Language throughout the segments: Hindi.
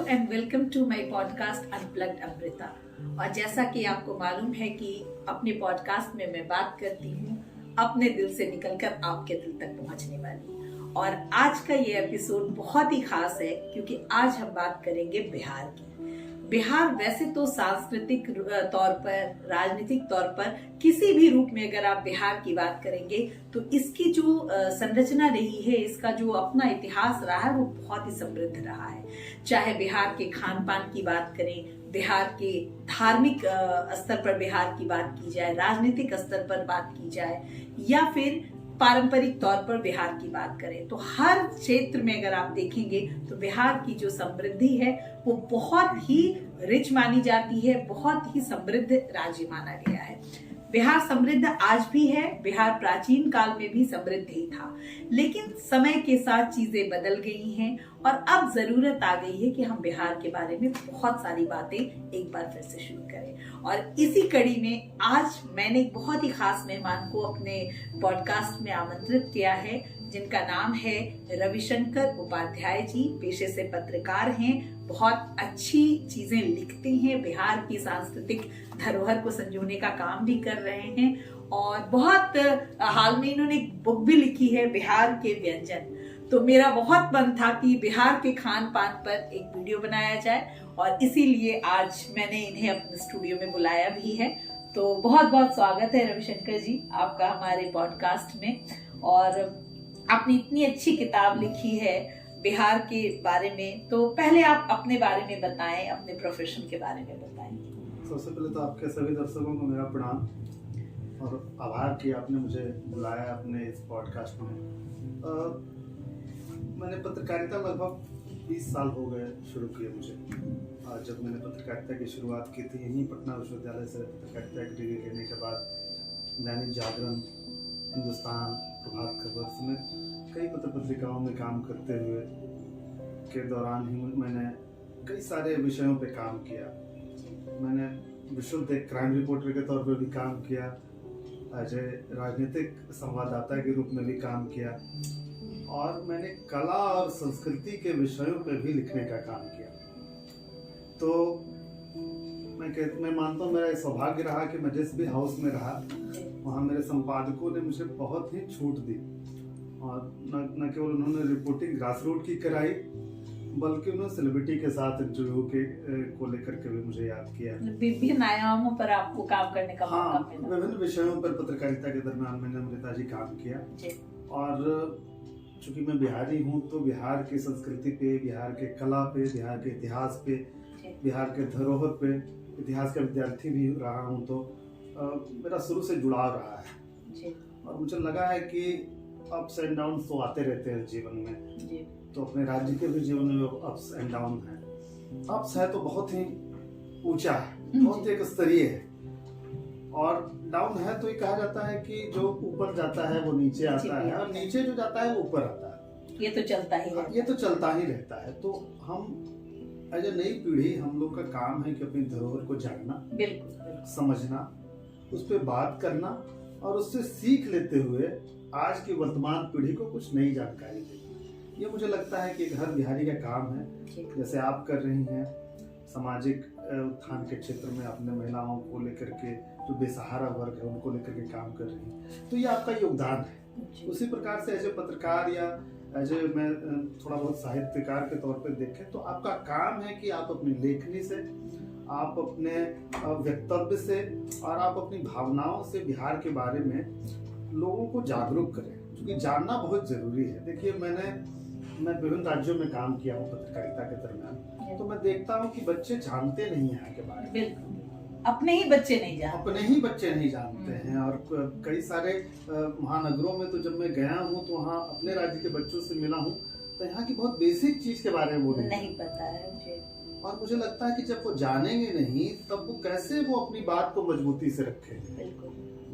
And welcome to my podcast unplugged Amrita. और जैसा कि आपको मालूम है कि अपने पॉडकास्ट में मैं बात करती हूँ अपने दिल से निकलकर आपके दिल तक पहुँचने वाली। और आज का ये एपिसोड बहुत ही खास है क्योंकि आज हम बात करेंगे बिहार की। बिहार वैसे तो सांस्कृतिक तौर पर, राजनीतिक तौर पर किसी भी रूप में अगर आप बिहार की बात करेंगे तो इसकी जो संरचना रही है, इसका जो अपना इतिहास रहा है वो बहुत ही समृद्ध रहा है। चाहे बिहार के खान पान की बात करें, बिहार के धार्मिक स्तर पर बिहार की बात की जाए, राजनीतिक स्तर पर बात की जाए या फिर पारंपरिक तौर पर बिहार की बात करें, तो हर क्षेत्र में अगर आप देखेंगे तो बिहार की जो समृद्धि है वो बहुत ही रिच मानी जाती है, बहुत ही समृद्ध राज्य माना गया है। बिहार समृद्ध आज भी है, बिहार प्राचीन काल में भी समृद्ध ही था, लेकिन समय के साथ चीजें बदल गई हैं और अब जरूरत आ गई है कि हम बिहार के बारे में बहुत सारी बातें एक बार फिर से शुरू करें। और इसी कड़ी में आज मैंने एक बहुत ही खास मेहमान को अपने पॉडकास्ट में आमंत्रित किया है, जिनका नाम है रविशंकर उपाध्याय जी। पेशे से पत्रकार हैं, बहुत अच्छी चीजें लिखते हैं, बिहार की सांस्कृतिक धरोहर को संजोने का काम भी कर रहे हैं और बहुत हाल में इन्होंने एक बुक भी लिखी है, बिहार के व्यंजन। तो मेरा बहुत मन था कि बिहार के खान पान पर एक वीडियो बनाया जाए और इसीलिए आज मैंने इन्हें अपने स्टूडियो में बुलाया भी है। तो बहुत बहुत स्वागत है रविशंकर जी आपका हमारे पॉडकास्ट में। और आपने इतनी अच्छी किताब लिखी है बिहार के बारे में, तो पहले आप अपने बारे में बताएं, अपने प्रोफेशन के बारे में बताएं। सबसे पहले तो आपके सभी दर्शकों को मेरा प्रणाम और आभार कि आपने मुझे बुलाया अपने इस पॉडकास्ट में। मैंने पत्रकारिता लगभग 20 साल हो गए शुरू किए मुझे। जब मैंने पत्रकारिता की शुरुआत की थी यहीं पटना विश्वविद्यालय से पत्रकारिता की डिग्री लेने के बाद दैनिक जागरण, हिंदुस्तान, प्रभात खबर समेत कई पत्र पत्रिकाओं में काम करते हुए के दौरान ही मैंने कई सारे विषयों पे काम किया। मैंने विशुद्ध एक क्राइम रिपोर्टर के तौर पर भी काम किया, एज ए राजनीतिक संवाददाता के रूप में भी काम किया और मैंने कला और संस्कृति के विषयों पर भी लिखने का काम किया। तो मैं मानता हूँ मेरा सौभाग्य रहा कि मैं जिस भी हाउस में रहा वहाँ मेरे संपादकों ने मुझे बहुत ही छूट दी और न केवल उन्होंने रिपोर्टिंग ग्रासरूट की कराई बल्कि उन्होंने सेलिब्रिटी के साथ इंटरव्यू को लेकर के भी मुझे याद किया। विभिन्न आयामों पर आपको काम करने का मौका मिला। विभिन्न विषयों पर पत्रकारिता के दरमियान मैंने अमृता जी काम किया और चूंकि मैं बिहारी हूँ तो बिहार की संस्कृति पे, बिहार के कला पे, बिहार के इतिहास पे, बिहार के धरोहर पे इतिहास का विद्यार्थी भी रहा हूँ, तो मेरा शुरू से जुड़ाव रहा है और मुझे लगा है कि अप्स एंड डाउन तो आते रहते हैं जीवन में। तो अपने राज्य के भी जीवन में अप्स एंड डाउन है। अप्स है तो बहुत ही ऊंचा है, बहुत एक स्तरीय है, और डाउन है तो ये कहा जाता है कि जो ऊपर जाता है वो नीचे आता है और नीचे जो जाता है वो ऊपर आता है। ये तो चलता ही रहता है। ये तो चलता ही रहता है। तो हम एज ए नई पीढ़ी, हम लोग का काम है कि अपनी धरोहर को जानना, बिल्कुल समझना, उस पर बात करना और उससे सीख लेते हुए आज की वर्तमान पीढ़ी को कुछ नई जानकारी देना। ये मुझे लगता है कि हर बिहारी का काम है, जैसे आप कर रही हैं। सामाजिक उत्थान के क्षेत्र में अपने महिलाओं को लेकर के, जो बेसहारा वर्ग है उनको लेकर के काम कर रही हैं, तो ये आपका योगदान है। उसी प्रकार से एज ए पत्रकार या एज ए मैं थोड़ा बहुत साहित्यकार के तौर पर देखें तो आपका काम है कि आप अपनी लेखनी से, आप अपने वक्तव्य से और आप अपनी भावनाओं से बिहार के बारे में लोगों को जागरूक करें, क्योंकि जानना बहुत जरूरी है। देखिए मैं विभिन्न राज्यों में काम किया हूँ पत्रकारिता के दरमियान, तो मैं देखता हूँ कि बच्चे जानते नहीं हैं यहाँ के बारे में। अपने ही बच्चे नहीं जानते हैं और कई सारे महानगरों में तो जब मैं गया हूँ तो वहाँ अपने राज्य के बच्चों से मिला हूँ तो यहाँ की बहुत बेसिक चीज के बारे में वो नहीं पता है मुझे। और मुझे लगता है कि जब वो जानेंगे नहीं तब वो कैसे वो अपनी बात को मजबूती से रखेंगे।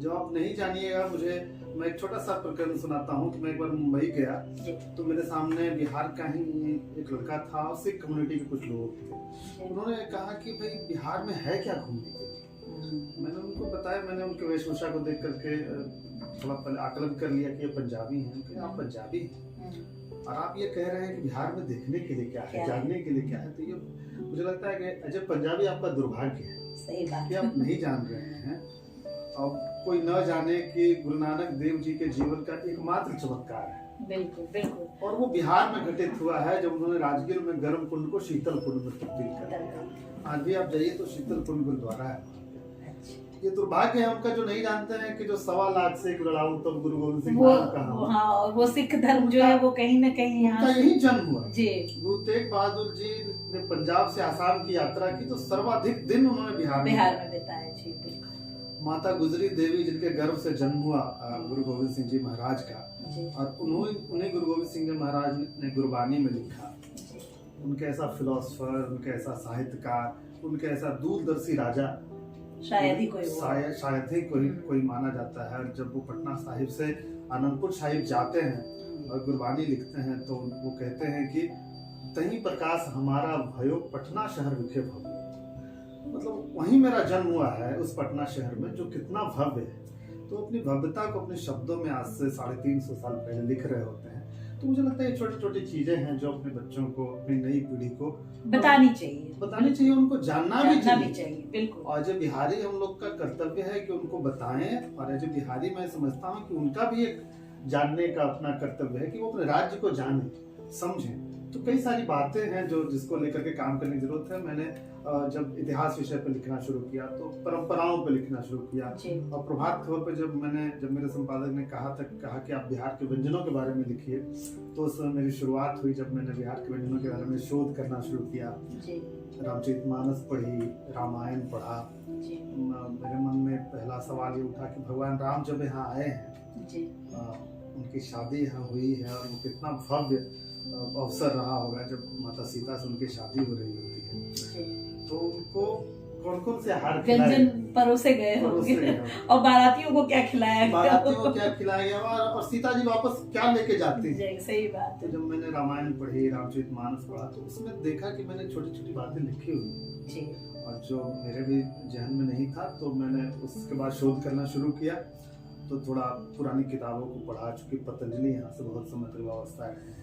जब आप नहीं जानिएगा, मैं एक छोटा सा प्रकरण सुनाता हूँ कि मैं एक बार मुंबई गया तो मेरे सामने बिहार का ही एक लड़का था और सिख कम्युनिटी के कुछ लोग थे। उन्होंने कहा कि भाई बिहार में है क्या घूमने के लिए। मैंने उनको बताया, मैंने उनके वेशभूषा को देख करके थोड़ा पहले आकलन कर लिया कि ये पंजाबी हैं। आप पंजाबी हैं? और आप ये कह रहे हैं कि बिहार में देखने के लिए क्या है, जानने के लिए क्या है, तो ये मुझे लगता है कि अजय पंजाबी आपका दुर्भाग्य है। सही बात कि आप नहीं जान रहे हैं और कोई न जाने कि गुरु नानक देव जी के जीवन का एकमात्र चमत्कार है। बिल्कुल बिल्कुल। और वो बिहार में घटित हुआ है जब उन्होंने राजगीर में गर्म कुंड को शीतल कुंड में तब्दील कर दिया। आज भी आप जाइए तो शीतल कुंड गुरुद्वारा है। ये दुर्भाग्य है उनका जो नहीं जानते हैं कि जो 1.25 लाख से एक लड़ाऊ तब गुरु गोविंद सिंह वो हाँ, और वो सिख धर्म जो है वो कहीं ना कहीं यहाँ यही जन्म हुआ जी। गुरु तेग बहादुर जी ने पंजाब से आसाम की यात्रा की तो सर्वाधिक दिन उन्होंने बिहार में बिताया जी। बिल्कुल। माता गुजरी देवी जिनके गर्भ से जन्म हुआ गुरु गोविंद सिंह जी महाराज का जी। और उन्हें गुरु गोविंद सिंह जी महाराज ने गुरबानी में लिखा। उनके ऐसा फिलोसफर, उनके ऐसा साहित्यकार, उनके ऐसा दूरदर्शी राजा शायद ही कोई माना जाता है। जब वो पटना साहिब से आनंदपुर साहिब जाते हैं और गुरबानी लिखते हैं तो वो कहते हैं कि तही प्रकाश हमारा भयो पटना शहर विखे भव्य। मतलब वहीं मेरा जन्म हुआ है उस पटना शहर में जो कितना भव्य है। तो अपनी भव्यता को अपने शब्दों में आज से 350 साल पहले लिख रहे होते हैं। तो मुझे लगता है ये छोटी छोटी चीजें हैं जो अपने बच्चों को, अपनी नई पीढ़ी को बतानी चाहिए, उनको जानना भी चाहिए। बिल्कुल। और जो बिहारी हम लोग का कर्तव्य है कि उनको बताएं। और जो बिहारी मैं समझता हूँ कि उनका भी एक जानने का अपना कर्तव्य है कि वो अपने राज्य को जाने, समझें। तो कई सारी बातें हैं जो जिसको लेकर के काम करने की जरूरत है। मैंने जब इतिहास विषय पर लिखना शुरू किया तो परंपराओं पर लिखना शुरू किया। और प्रभात खबर पर जब मेरे संपादक ने कहा कि आप बिहार के व्यंजनों के बारे में लिखिए, तो उस समय मेरी शुरुआत हुई जब मैंने बिहार के व्यंजनों के बारे में शोध करना शुरू किया। रामचरितमानस पढ़ी, रामायण पढ़ा। मेरे मन में पहला सवाल ये उठा कि भगवान राम जब यहाँ आए हैं, उनकी शादी यहाँ हुई है और वो कितना भव्य अवसर रहा होगा जब माता सीता से उनकी शादी हो रही होती है। तो उनको कौन कौन से आहार व्यंजन परोसे गए होंगे और बारातियों को क्या खिलाया गया और सीता जी वापस क्या लेके जाती है। सही बात है। तो जब मैंने रामायण पढ़ी, रामचरितमानस पढ़ा, तो उसमें देखा कि मैंने छोटी छोटी बातें लिखी हुई और जो मेरे भी जहन में नहीं था। तो मैंने उसके बाद शोध करना शुरू किया। तो थोड़ा पुरानी किताबों को पढ़ा, चूंकि पतंजलि यहाँ से बहुत समय तक व्यवस्था रहे हैं,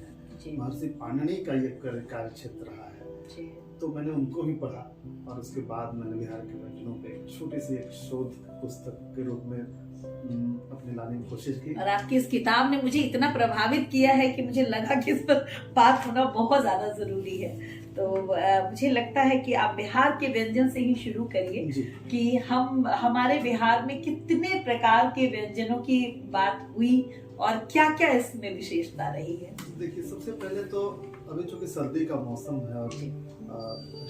महर्षि पाणिनि का ये कार्य क्षेत्र रहा है, तो मैंने उनको भी पढ़ा। और उसके बाद मैंने बिहार के व्यंजनों पे छोटी सी एक शोध पुस्तक के रूप में अपने लाने की कोशिश की। और आपकी इस किताब ने मुझे इतना प्रभावित किया है कि मुझे लगा कि इस पर बात होना बहुत ज्यादा जरूरी है। तो मुझे लगता है कि आप बिहार के व्यंजन से ही शुरू करिए कि हमारे बिहार में कितने प्रकार के व्यंजनों की बात हुई और क्या क्या इसमें विशेषता रही है। देखिए, सबसे पहले तो अभी चूंकि सर्दी का मौसम है और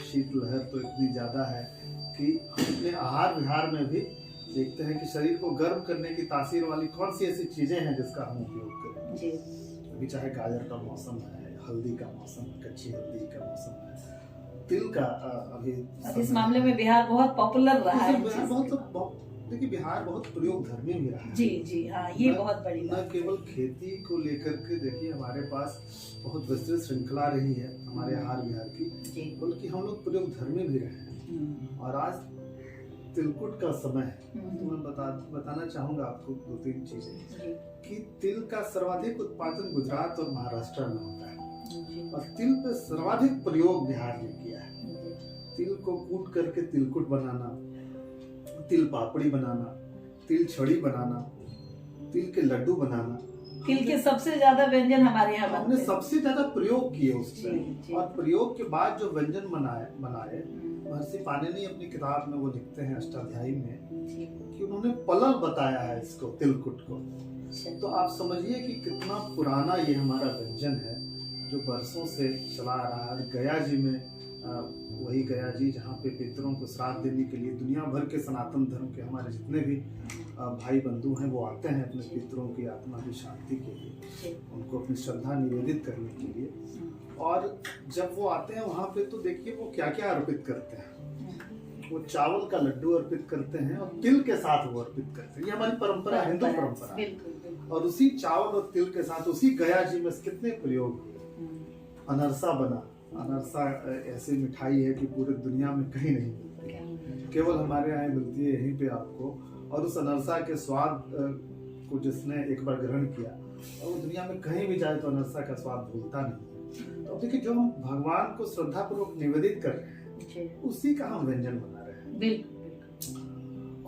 शीतलहर तो इतनी ज्यादा है कि अपने आहार विहार में भी देखते हैं कि शरीर को गर्म करने की तासीर वाली कौन सी ऐसी चीजें हैं जिसका हम उपयोग करें। अभी चाहे गाजर का मौसम है, हल्दी का मौसम, कच्ची हल्दी का मौसम है, तिल का अभी इस मामले में बिहार बहुत पॉपुलर रहा है। देखिए, बिहार बहुत प्रयोग धर्मी भी रहा है। जी हाँ, ये बहुत बड़ी बात। न केवल खेती को लेकर के देखिए हमारे पास बहुत विस्तृत श्रृंखला रही है हमारे आहार विहार की, बल्कि हम लोग प्रयोग धर्मी भी रहे हैं। और आज तिलकुट का समय है, तो मैं बताना चाहूंगा आपको 2-3 चीजें कि तिल का सर्वाधिक उत्पादन गुजरात और महाराष्ट्र में होता है और तिल पे सर्वाधिक प्रयोग बिहार ने किया है। तिल को कूट करके तिलकुट बनाना, तिल पापड़ी बनाना, तिल छड़ी बनाना, तिल के लड्डू बनाना, तिल के सबसे ज्यादा व्यंजन हमारे यहाँ हमने सबसे ज्यादा प्रयोग किए उसमें। और प्रयोग के बाद जो व्यंजन बनाए महर्षि पाणिनि अपनी किताब में वो लिखते हैं अष्टाध्यायी में कि उन्होंने पलल बताया है इसको, तिलकुट को। तो आप समझिए कि कितना पुराना ये हमारा व्यंजन है जो बरसों से चला आ रहा है। गया जी में वही गया जी जहाँ पे पितरों को श्राद्ध देने के लिए दुनिया भर के सनातन धर्म के हमारे जितने भी भाई बंधु हैं वो आते हैं अपने पितरों की आत्मा की शांति के लिए, उनको अपनी श्रद्धा निवेदित करने के लिए। और जब वो आते हैं वहाँ पे तो देखिए वो क्या क्या अर्पित करते हैं। वो चावल का लड्डू अर्पित करते हैं और तिल के साथ वो अर्पित करते हैं। ये हमारी परंपरा, हिंदू परंपरा है। और उसी चावल और तिल के साथ उसी गया जी में कितने प्रयोग हुए। अनरसा बना। अनरसा ऐसी मिठाई है कि पूरे दुनिया में कहीं नहीं मिलती, केवल हमारे यहाँ मिलती है यहीं पे आपको। और उस अनरसा के स्वाद को जिसने एक बार ग्रहण किया और वो दुनिया में कहीं भी जाए तो अनरसा का स्वाद भूलता नहीं। तो देखिए, जो हम भगवान को श्रद्धापूर्वक निवेदित कर रहे हैं उसी का हम व्यंजन बना रहे हैं। बिल्कुल।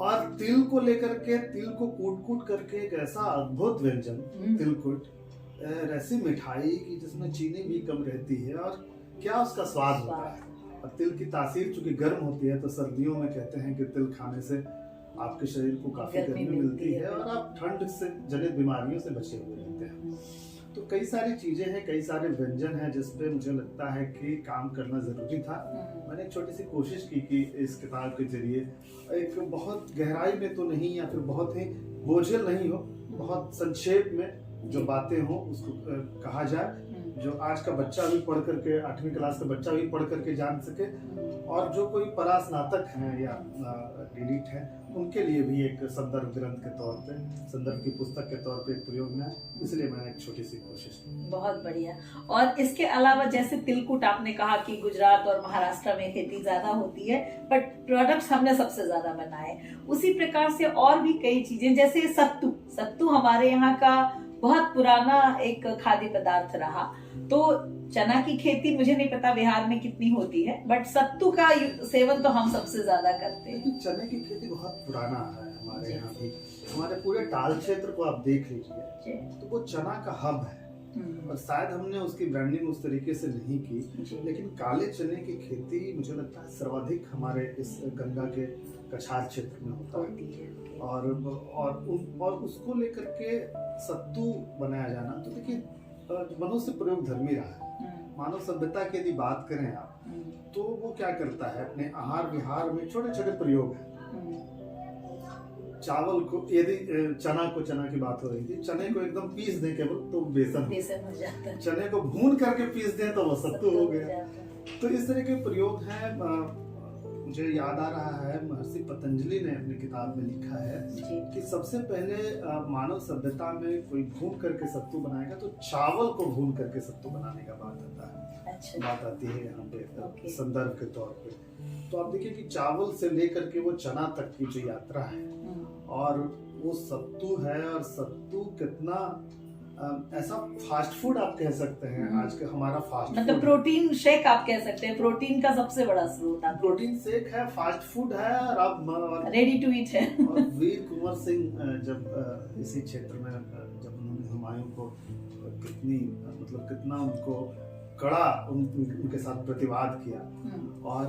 और तिल को लेकर के, तिल को कूट कूट करके एक ऐसा अद्भुत व्यंजन तिलकुट, ऐसी मिठाई की जिसमें चीनी भी कम रहती है और क्या उसका स्वाद होता है। और तिल की तासीर चूंकि गर्म होती है, तो सर्दियों में कहते हैं कि तिल खाने से आपके शरीर को काफी गर्मी मिलती है और आप ठंड से जनित बीमारियों से बचे हुए रहते हैं। तो कई सारी चीजें हैं, कई सारे व्यंजन हैं जिसपे मुझे लगता है कि काम करना जरूरी था। मैंने एक छोटी सी कोशिश की कि इस किताब के जरिए एक बहुत गहराई में तो नहीं, या फिर बहुत ही बोझिल नहीं हो, बहुत संक्षेप में जो बातें हो उसको कहा जाए, जो आज का बच्चा भी पढ़ करके, 8वीं क्लास का बच्चा भी पढ़ करके जान सके, और जो कोई परास्नातक हैं या डिलीट हैं उनके लिए भी एक संदर्भ ग्रंथ के तौर पे, संदर्भ की पुस्तक के तौर पे एक प्रयोग में है। इसलिए मैंने एक छोटी सी कोशिश की। बहुत बढ़िया। और इसके अलावा जैसे तिलकुट आपने कहा कि गुजरात और महाराष्ट्र में खेती ज्यादा होती है, बट प्रोडक्ट्स हमने सबसे ज्यादा बनाए। उसी प्रकार से और भी कई चीजें, जैसे सत्तू हमारे यहाँ का बहुत पुराना एक खाद्य पदार्थ रहा। तो चना की खेती मुझे नहीं पता बिहार में कितनी होती है, बट सत्तू का सेवन तो हम सबसे ज्यादा करते हैं। चने की खेती बहुत पुराना है हमारे यहाँ भी। हमारे पूरे टाल क्षेत्र को आप देख लीजिए तो वो चना का हब है। और शायद हमने उसकी ब्रांडिंग उस तरीके से नहीं की, लेकिन काले चने की खेती मुझे लगता है सर्वाधिक हमारे इस गंगा के कछार क्षेत्र में होता है। और उसको लेकर के सत्तू बनाया जाना, तो देखिए मनुष्य प्रयोग धर्मी रहा है। मानव सभ्यता की यदि बात करें आप, तो वो क्या करता है, अपने आहार विहार में छोटे छोटे प्रयोग है। चावल को, यदि चना की बात हो रही थी, चने को एकदम पीस दें केवल तो बेसन हो जाता है। चने को भून करके पीस दें तो वो सत्तू हो गया। तो इस तरह के प्रयोग हैं। मुझे याद आ रहा है, महर्षि पतंजलि ने अपनी किताब में लिखा है कि सबसे पहले मानव सभ्यता में कोई भून करके सत्तू बनाएगा तो चावल को भून करके सत्तू बनाने का बात आता है। बात आती है यहाँ पे संदर्भ के तौर पे। तो आप देखिए कि चावल से लेकर के वो चना तक की जो यात्रा है, और वो सत्तू है, और सत्तू कितना ऐसा फास्ट फूड आप कह सकते हैं आज का हमारा फास्ट मतलब फूड, प्रोटीन शेक आप कह सकते हैं, प्रोटीन का सबसे बड़ा स्रोत है। प्रोटीन शेक है, फास्ट फूड है, और आप रेडी टू ईट है। और वीर कुंवर सिंह जब इसी क्षेत्र में, जब उन्होंने हुमायूं को कितना उनको कड़ा उनके साथ प्रतिवाद किया, और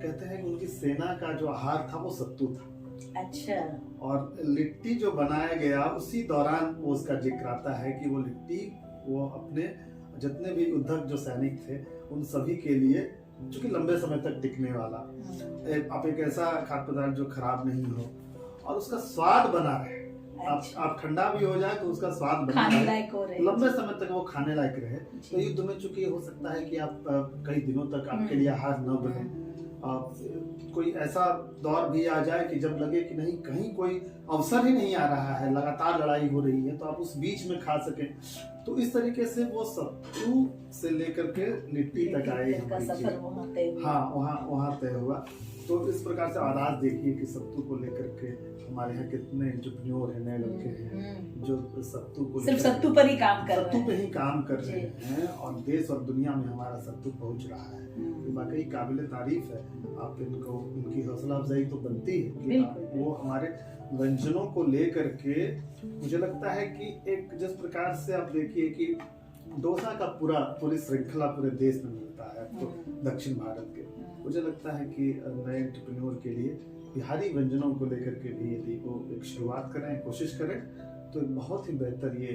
कहते हैं कि उनकी सेना का जो आहार था वो सत्तू था। अच्छा। और लिट्टी जो बनाया गया उसी दौरान वो उसका जिक्र आता है कि वो लिट्टी वो अपने जितने भी युद्धक जो सैनिक थे उन सभी के लिए, चूंकि लंबे समय तक टिकने वाला आप एक ऐसा खाद्य पदार्थ जो खराब नहीं हो और उसका स्वाद बना रहे। आप ठंडा भी हो जाए तो उसका स्वाद बना रहे, लंबे समय तक वो खाने लायक रहे। तो युद्ध में चूंकि हो सकता है कि आप कई दिनों तक आपके लिए आहार न बने, कोई ऐसा दौर भी आ जाए कि जब लगे कि नहीं, कहीं कोई अवसर ही नहीं आ रहा है, लगातार लड़ाई हो रही है, तो आप उस बीच में खा सकें। तो इस तरीके से वो सत्तू से लेकर के लिट्टी तक आए, वहाँ तय हुआ। तो इस प्रकार से आवाज देखिए कि सत्तू को लेकर के हमारे यहाँ कितने एंटरप्रेन्योर हैं, नए लड़के हैं जो सत्तू को सिर्फ सत्तू पर ही काम कर सत्तू पे ही काम कर रहे हैं, और देश और दुनिया में हमारा सत्तू पहुंच रहा है। तो वाकई काबिले तारीफ है। आप इनको, इनकी हौसला अफजाई तो बनती है कि वो हमारे व्यंजनों को लेकर के, मुझे लगता है कि एक जिस प्रकार से आप देखिए कि डोसा का पूरी श्रृंखला पूरे देश में मिलता है तो दक्षिण भारत के, मुझे लगता है कि नए एंटरप्रेन्योर के लिए बिहारी व्यंजनों को लेकर के भी यदि वो एक शुरुआत करें, कोशिश करें, तो एक बहुत ही बेहतर ये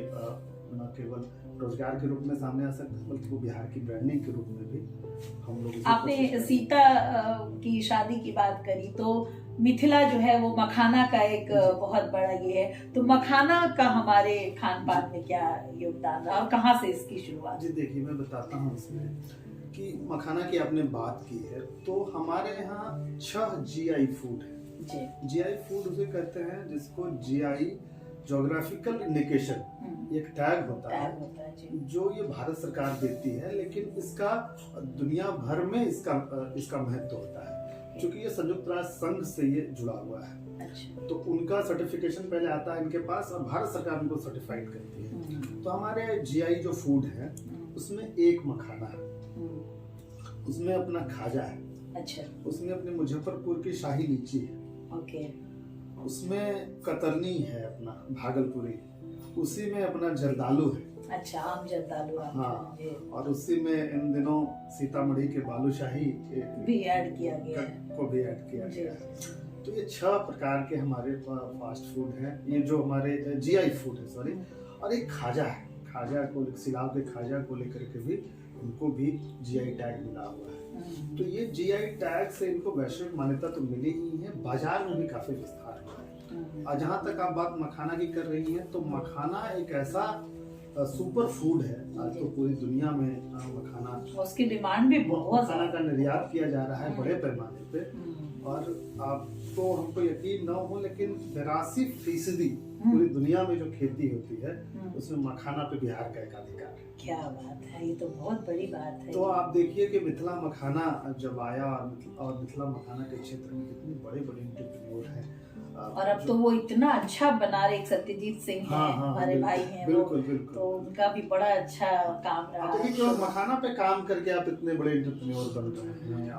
न केवल रोजगार के रूप में सामने आ सकता है, बल्कि वो बिहार की ब्रांडिंग के रूप में भी हम लोग। आपने सीता की शादी की बात करी, तो मिथिला जो है वो मखाना का एक बहुत बड़ा ये है। तो मखाना का हमारे खान पान में क्या योगदान रहा और कहाँ से इसकी शुरुआत? जी देखिए, मैं बताता हूँ इसमें कि मखाना की आपने बात की है, तो हमारे यहाँ 6 GI फूड है। GI फूड उसे कहते हैं जिसको GI ज्योग्राफिकल इंडिकेशन एक टैग होता है जो ये भारत सरकार देती है, लेकिन इसका दुनिया भर में इसका महत्व होता है क्योंकि ये संयुक्त राष्ट्र संघ से ये जुड़ा हुआ है। तो उनका सर्टिफिकेशन पहले आता है इनके पास और भारत सरकार उनको सर्टिफाइड करती है। तो हमारे जीआई जो फूड है उसमें एक मखाना है, उसमें अपना खाजा है, अच्छा, उसमें अपने मुजफ्फरपुर की शाही लीची है, ओके, उसमें कतरनी है अपना भागलपुरी, उसी में अपना जर्दालू है, अच्छा, आम जर्दालू, हाँ, और उसी में इन दिनों सीतामढ़ी के बालूशाही भी ऐड किया गया है, को भी ऐड किया गया है। तो ये 6 प्रकार के हमारे फास्ट फूड हैं, ये जो हमारे जीआई फूड है, सॉरी। और एक खाजा है, खाजा को सिलाव के खाजा को लेकर के भी उनको भी जीआई टैग मिला हुआ है। तो ये जीआई टैग से इनको वैश्विक मान्यता तो मिली ही है, बाजार में भी काफी विस्तार हुआ है। और जहाँ तक आप बात मखाना की कर रही हैं, तो मखाना एक ऐसा सुपर फूड है, आज तो पूरी दुनिया में मखाना, उसकी डिमांड भी बहुत, मखाना का निर्यात किया जा रहा है बड़े पैमाने पे। और आपको हमको यकीन न हो, लेकिन 82% पूरी दुनिया में जो खेती होती है उसमें मखाना पे बिहार का एकाधिकार है। क्या बात है, ये तो बहुत बड़ी बात है। तो आप देखिए कि मिथिला मखाना जब आया, और मिथिला मखाना के क्षेत्र में कितने बड़े बड़े एंटरप्रेन्योर हैं, और अब तो वो इतना अच्छा बना रहे, एक सत्यजीत सिंह हाँ, हैं, हमारे भाई हैं, बिल्कुल, वो बिल्कुल। तो उनका भी बड़ा अच्छा काम रहा। तो ये मखाना पे काम करके आप इतने बड़े एंटरप्रेन्योर बन रहे हैं,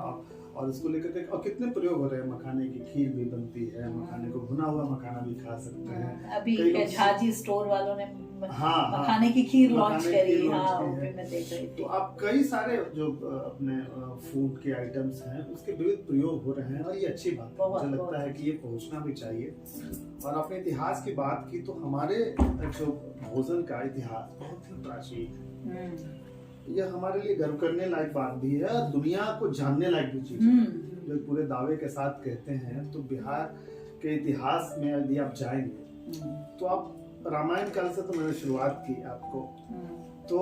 और इसको लेकर के और कितने प्रयोग हो रहे हैं। मखाने की खीर भी बनती है, मखाने को भुना हुआ मखाना भी खा सकते हैं। अभी झाजी स्टोर वालों ने हाँ, मखाने की खीर लॉन्च करी, हाँ, मैं देख रही थी। तो आप कई सारे जो अपने फूड के आइटम्स हैं उसके विविध प्रयोग हो रहे हैं, और ये अच्छी बात है। मुझे लगता है कि ये पहुंचना भी चाहिए। और आपने इतिहास की बात की, तो हमारे जो भोजन का इतिहास बहुत ही प्राचीन, यह हमारे लिए गर्व करने लायक बात भी है, और दुनिया को जानने लायक भी चीज है। जो पूरे दावे के साथ कहते हैं, तो बिहार के इतिहास में यदि आप जाएंगे, तो आप रामायण काल से, तो मैंने शुरुआत की आपको, तो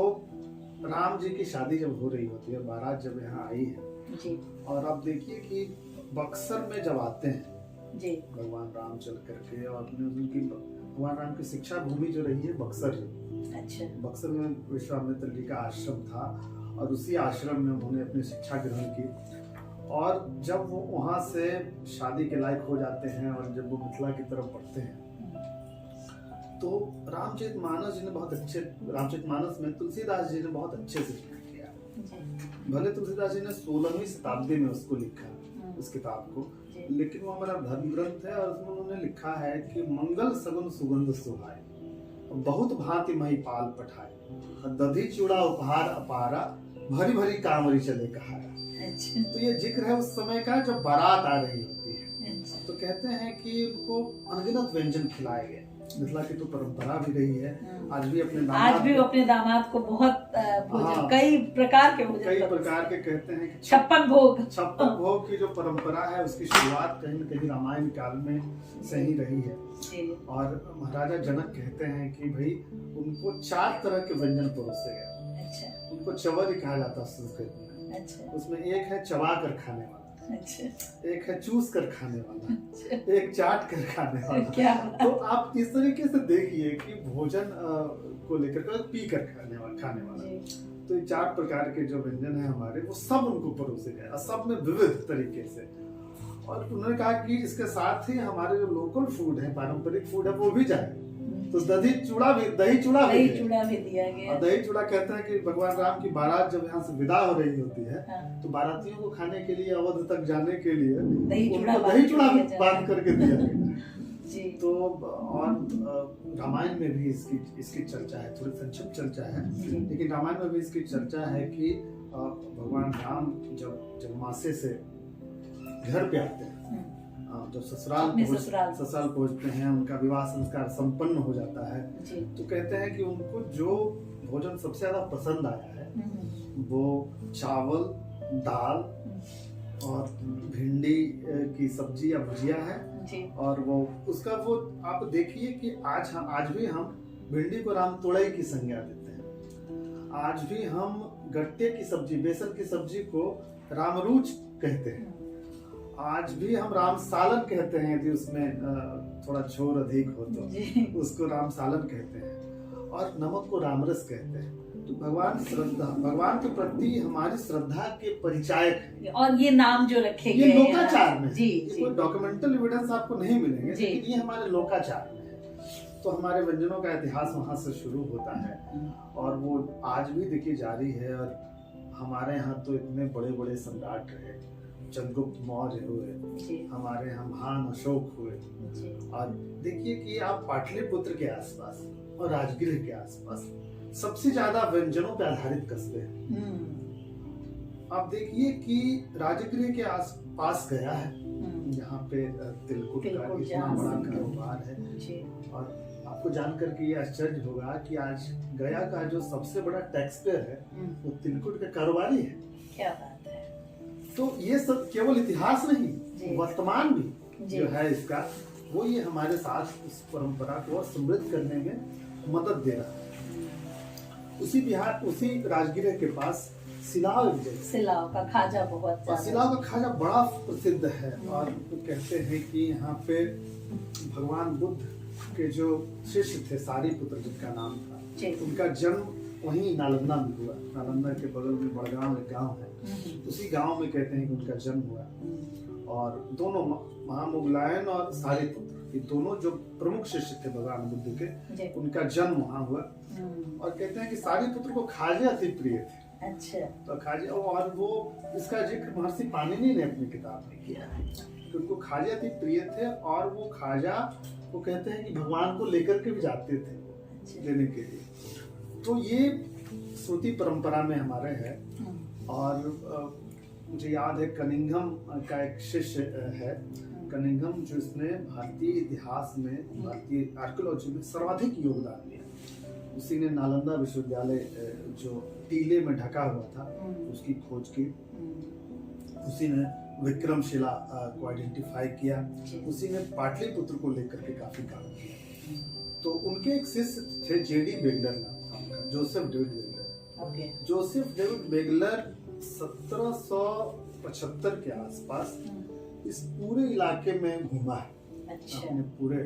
राम जी की शादी जब हो रही होती है, बारात जब यहाँ आई है जी, और आप देखिए कि बक्सर में जब आते हैं जी भगवान राम चल करके, और अपने उनकी भगवान राम की शिक्षा भूमि जो रही है बक्सर है। अच्छा, बक्सर में विश्वामित्र जी का आश्रम था, और उसी आश्रम में उन्होंने अपनी शिक्षा ग्रहण की। और जब वो वहाँ से शादी के लायक हो जाते हैं, और जब वो मिथिला की तरफ बढ़ते हैं, तो रामचरितमानस जी ने बहुत अच्छे, रामचरितमानस में तुलसीदास जी ने बहुत अच्छे से किया। भले तुलसीदास जी ने 16वीं शताब्दी में उसको लिखा, उस किताब को, लेकिन वो हमारा धर्म ग्रंथ है, और उसमें उन्होंने लिखा है कि मंगल सगुन सुगंध सुहाए, बहुत भांति मही पाल पठाए, दधी चूड़ा उपहार अपारा, भरी भरी कांवरी चले कहारा। अच्छा। तो ये जिक्र है उस समय का जब बारात आ रही होती है। अच्छा। तो कहते हैं कि उनको अनगिनत व्यंजन खिलाए गए। मिथिला की तो परंपरा भी रही है, आज भी अपने दामाद को बहुत भोजन, कई प्रकार के कहते हैं कि 56 भोग की जो परंपरा है, उसकी शुरुआत कहीं न कहीं रामायण काल में से ही रही है। और महाराजा जनक कहते हैं कि भाई उनको 4 तरह के व्यंजन परोसे गए। अच्छा। उनको चवर ही कहा जाता है संस्कृत में। अच्छा। उसमें एक है चबा कर खाने वाला, अच्छा, एक है चूस कर खाने वाला, अच्छा, एक चाट कर खाने वाला। क्या? तो आप इस तरीके से देखिए कि भोजन को लेकर पी कर खाने वाला। तो ये 4 प्रकार के जो व्यंजन है हमारे, वो सब उनको परोसे गए, सब में विविध तरीके से। और उन्होंने कहा कि इसके साथ ही हमारे जो लोकल फूड है, पारंपरिक फूड है, वो भी जाए। तो दही चूड़ा भी दिया गया। दही चूड़ा कहते हैं कि भगवान राम की बारात जब यहाँ से विदा हो रही होती है, तो बारातियों को खाने के लिए अवध तक जाने के लिए दही चूड़ा भी बांध करके दिया गया। तो और रामायण में भी इसकी चर्चा है, थोड़ी संक्षिप्त चर्चा है, लेकिन रामायण में भी इसकी चर्चा है कि भगवान राम जब जन्मासे से घर पे आते हैं, जब ससुराल पहुंचते हैं, उनका विवाह संस्कार संपन्न हो जाता है, तो कहते हैं कि उनको जो भोजन सबसे ज्यादा पसंद आया है वो चावल, दाल और भिंडी की सब्जी या भुजिया है। और वो उसका वो आप देखिए कि आज भी हम भिंडी को राम तोड़ई की संज्ञा देते हैं। आज भी हम गट्टे की सब्जी, बेसन की सब्जी को रामरूच कहते हैं। आज भी हम राम सालन कहते हैं, यदि उसमें थोड़ा झोर अधिक हो तो उसको राम सालन कहते हैं। और नमक को रामरस कहते हैं। तो भगवान के प्रति हमारी श्रद्धा के परिचायक है। और ये नाम जो रखे गए, ये लोकाचार में, कोई डॉक्यूमेंटल एविडेंस आपको नहीं मिलेंगे, लेकिन ये हमारे लोकाचार में है। तो हमारे व्यंजनों का इतिहास वहाँ से शुरू होता है और वो आज भी देखिए जारी है। और हमारे यहाँ तो इतने बड़े बड़े सम्राट रहे, चंद्रगुप्त मौर्य हुए, हमारे यहाँ महान अशोक हुए। और देखिए कि आप पाटलिपुत्र के आसपास और राजगृह के आसपास सबसे ज्यादा व्यंजनों पे आधारित कस्बे हैं। आप देखिए कि राजगृह के आसपास गया है, यहाँ पे तिलकुट का इतना बड़ा कारोबार है। और आपको जानकर के ये आश्चर्य होगा कि आज गया का जो सबसे बड़ा टैक्स पेयर है वो तिलकुट का कारोबारी है। क्या बात है। तो ये सब केवल इतिहास नहीं, वर्तमान भी जो है इसका वो ये हमारे साथ उस परंपरा को समृद्ध करने में मदद दे रहा है। उसी राजगीर के पास सिलाव एक जगह, सिलाव का खाजा बहुत और सिलाव का खाजा बड़ा प्रसिद्ध है। और तो कहते हैं कि यहाँ पे भगवान बुद्ध के जो शिष्य थे सारिपुत्र जिनका नाम था, उनका जन्म वहीं नालंदा में हुआ। नालंदा के बगल में बड़गांव एक गांव है, उसी गांव में कहते हैं कि उनका जन्म हुआ। और दोनों महामुगलायन और सारिपुत्र, ये दोनों जो प्रमुख शिष्य थे भगवान बुद्ध के, उनका जन्म वहाँ हुआ। और कहते हैं कि सारिपुत्र को खाजे अति प्रिय थे। अच्छा। तो खाजे, और वो इसका जिक्र महर्षि पाणिनि ने अपनी किताब में किया है कि उनको खाजे अति प्रिय थे। और वो खाजा वो कहते हैं कि भगवान को लेकर के भी जाते थे लेने के लिए। तो ये श्रुति परंपरा में हमारे है। और मुझे याद है कनिंघम का एक शिष्य है, कनिंघम, जो इसने भारतीय इतिहास में, भारतीय आर्कियोलॉजी में सर्वाधिक योगदान दिया। उसी ने नालंदा विश्वविद्यालय जो टीले में ढका हुआ था उसकी खोज की, उसी ने विक्रमशिला को आइडेंटिफाई किया, उसी ने पाटलिपुत्र को लेकर के काफी काम किया। तो उनके एक शिष्य थे जेडी बेगलर नाम का, Joseph David Beglar. Joseph David Beglar 1775 के आसपास इस पूरे इलाके में घूमा है। अच्छा। अपने पूरे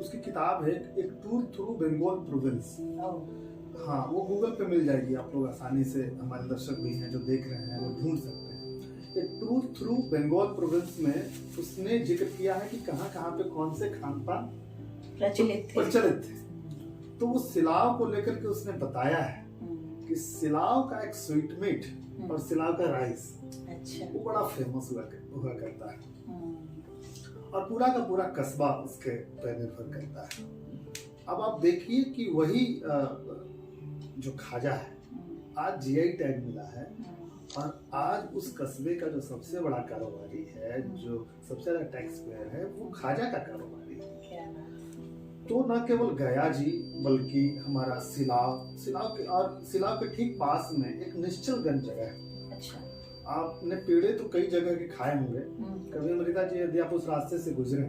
उसकी किताब है एक टूर थ्रू बंगाल प्रोविंस। हाँ, वो गूगल पे मिल जाएगी, आप लोग आसानी से, हमारे दर्शक भी हैं जो देख रहे हैं वो ढूंढ सकते हैं। एक टूर थ्रू बंगाल प्रोविंस में उसने जिक्र किया है कि कहाँ कहाँ पे कौन से खान पान प्रचलित थे। तो वो सिलाव को लेकर के उसने बताया है कि सिलाव का एक स्वीट मीट और सिलाव का राइस, अच्छा, वो बड़ा फेमस हुआ करता है। और पूरा का पूरा कस्बा उसके पर निर्भर करता है। अब आप देखिए कि वही जो खाजा है आज जीआई टैग मिला है। और आज उस कस्बे का जो सबसे बड़ा कारोबारी है, जो सबसे ज्यादा टैक्स पेयर है, वो खाजा का कारोबारी है। तो न केवल गया जी, बल्कि हमारा सिलाव के ठीक पास में एक निश्चलगंज जगह है। अच्छा। आपने पेड़े तो कई जगह के खाए होंगे। कभी अमृता जी, यदि आप उस रास्ते से गुजरे,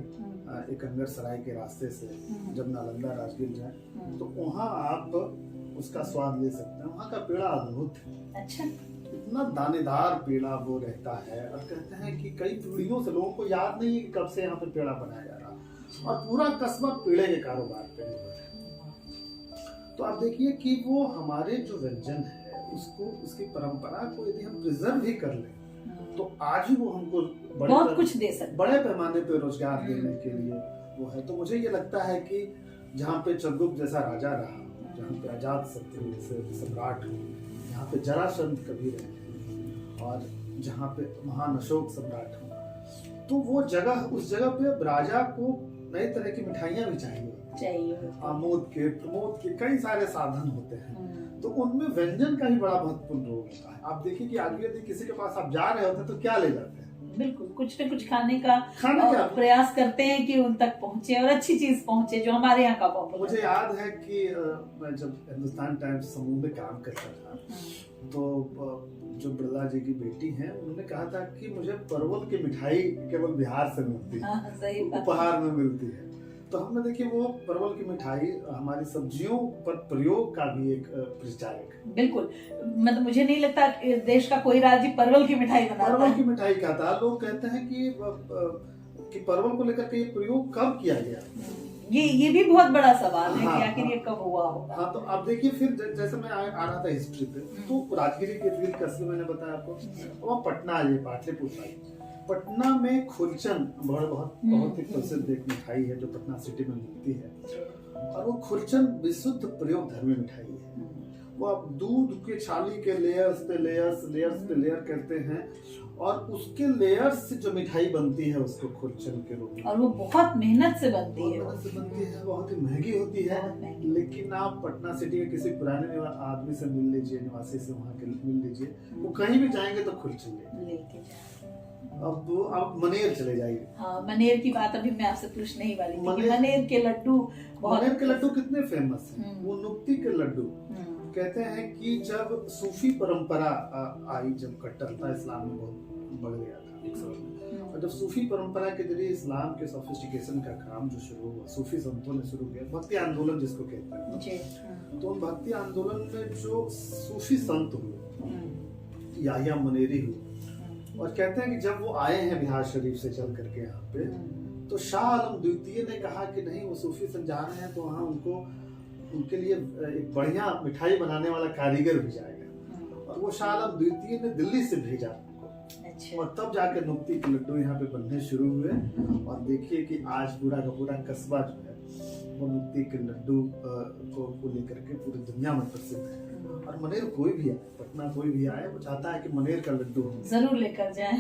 एक अंगर सराय के रास्ते से जब नालंदा राजगीर जाए, तो वहाँ आप उसका स्वाद ले सकते हैं। वहाँ का पेड़ा अद्भुत है। अच्छा। इतना दानेदार पेड़ा वो रहता है। और कहते हैं कि कई पीढ़ियों से लोगों को याद नहीं है कि कब से यहाँ पे पेड़ा बनाया जा रहा। और पूरा कस्बा पेड़े के कारोबार पे निर्भर है। तो आप देखिए कि वो हमारे जो व्यंजन है उसको, उसकी परंपरा को यदि हम प्रिजर्व भी कर लें तो आज ही वो हमको बहुत कुछ दे सकते, बड़े पैमाने पे रोजगार देने के लिए वो है। तो मुझे ये लगता है कि जहाँ पे चंद्रगुप्त जैसा राजा रहा, जहाँ पे अजात शत्रु जैसे सम्राट हुए, जहाँ पे जरासंध कभी रहे, और जहाँ पे महान अशोक सम्राट हुए, तो वो जगह, उस जगह पे राजा को नए तरह की मिठाइयाँ भी चाहिए। आमोद के, प्रमोद के कई सारे साधन होते हैं। तो उनमें व्यंजन का ही बड़ा महत्वपूर्ण रोल होता है। आप देखिए कि आगे यदि किसी के पास आप जा रहे होते हैं तो क्या ले जाते हैं? बिल्कुल कुछ न कुछ खाने का प्रयास करते हैं कि उन तक पहुंचे और अच्छी चीज पहुंचे जो हमारे यहाँ का पॉपुलर। मुझे याद है कि मैं जब हिंदुस्तान टाइम्स समूह में काम करता था, तो जो बिरला जी की बेटी हैं, उन्होंने कहा था कि मुझे परवल की मिठाई केवल बिहार से मिलती है, उपहार में मिलती है। तो हमने देखिए वो परवल की मिठाई हमारी सब्जियों पर प्रयोग का भी एक परिचायक। बिल्कुल, मतलब मुझे नहीं लगता देश का कोई राज्य परवल की मिठाई बनाता है। परवल की मिठाई खाता है। लोग कहते हैं कि परवल को लेकर के ये प्रयोग कब किया गया, ये भी बहुत बड़ा सवाल है कि आखिर ये कब हुआ होगा। हाँ, तो आप देखिए फिर जैसे मैं आ रहा था हिस्ट्री पे, तो राजगिरी के वीर कस्बे मैंने बताया आपको, वहाँ पटना है, पाटलिपुत्र, पटना में खुरचन बहुत ही प्रसिद्ध एक मिठाई है जो पटना सिटी में मिलती है, और वो खुरचन विशुद्ध प्रयोग धर्मी मिठाई है। वो आप दूध के छाली के लेयर्स पे लेयर करते हैं, और उसके लेयर्स से जो मिठाई बनती है उसको खुरचन के रूप में, और वो बहुत मेहनत से बनती है, बहुत ही महंगी होती है। लेकिन आप पटना सिटी के किसी पुराने आदमी से मिल लीजिए, निवासी से वहाँ के मिल लीजिए, वो कहीं भी जाएंगे तो खुरचन लेके जाएंगे। अब आप मनेर चले जाइए। हाँ, मनेर की बात अभी मैं आपसे पूछने ही वाली थी कि मनेर के लड्डू कितने फेमस हैं। वो नुक्ती के लड्डू कहते हैं कि जब सूफी परंपरा आई, जब कट्टरता इस्लाम में बहुत बढ़ गया था एक समय में, और जब सूफी परंपरा के जरिए इस्लाम के सोफिस्टिकेशन का काम जो शुरू हुआ, सूफी संतों ने शुरू किया, भक्ति आंदोलन जिसको कहते हैं, तो भक्ति आंदोलन में जो सूफी संत हुए, याहिया मनेरी हुए, और कहते हैं कि जब वो आए हैं बिहार शरीफ से चल करके यहाँ पे, तो शाह आलम द्वितीय ने कहा कि नहीं, वो सूफी संत जा रहे हैं तो वहाँ उनके लिए एक बढ़िया मिठाई बनाने वाला कारीगर भी जाएगा, और वो शाह आलम द्वितीय ने दिल्ली से भेजा उनको। अच्छा। और तब जाकर नुक्ती के लड्डू यहाँ पे बनने शुरू हुए, और देखिए कि आज पूरा का पूरा कस्बा जो है वो नुक्ती के लड्डू को लेकर के पूरी दुनिया में प्रसिद्ध है। और मनेर कोई भी आए, पटना कोई भी आए, वो चाहता है कि मनेर का लड्डू जरूर लेकर जाए।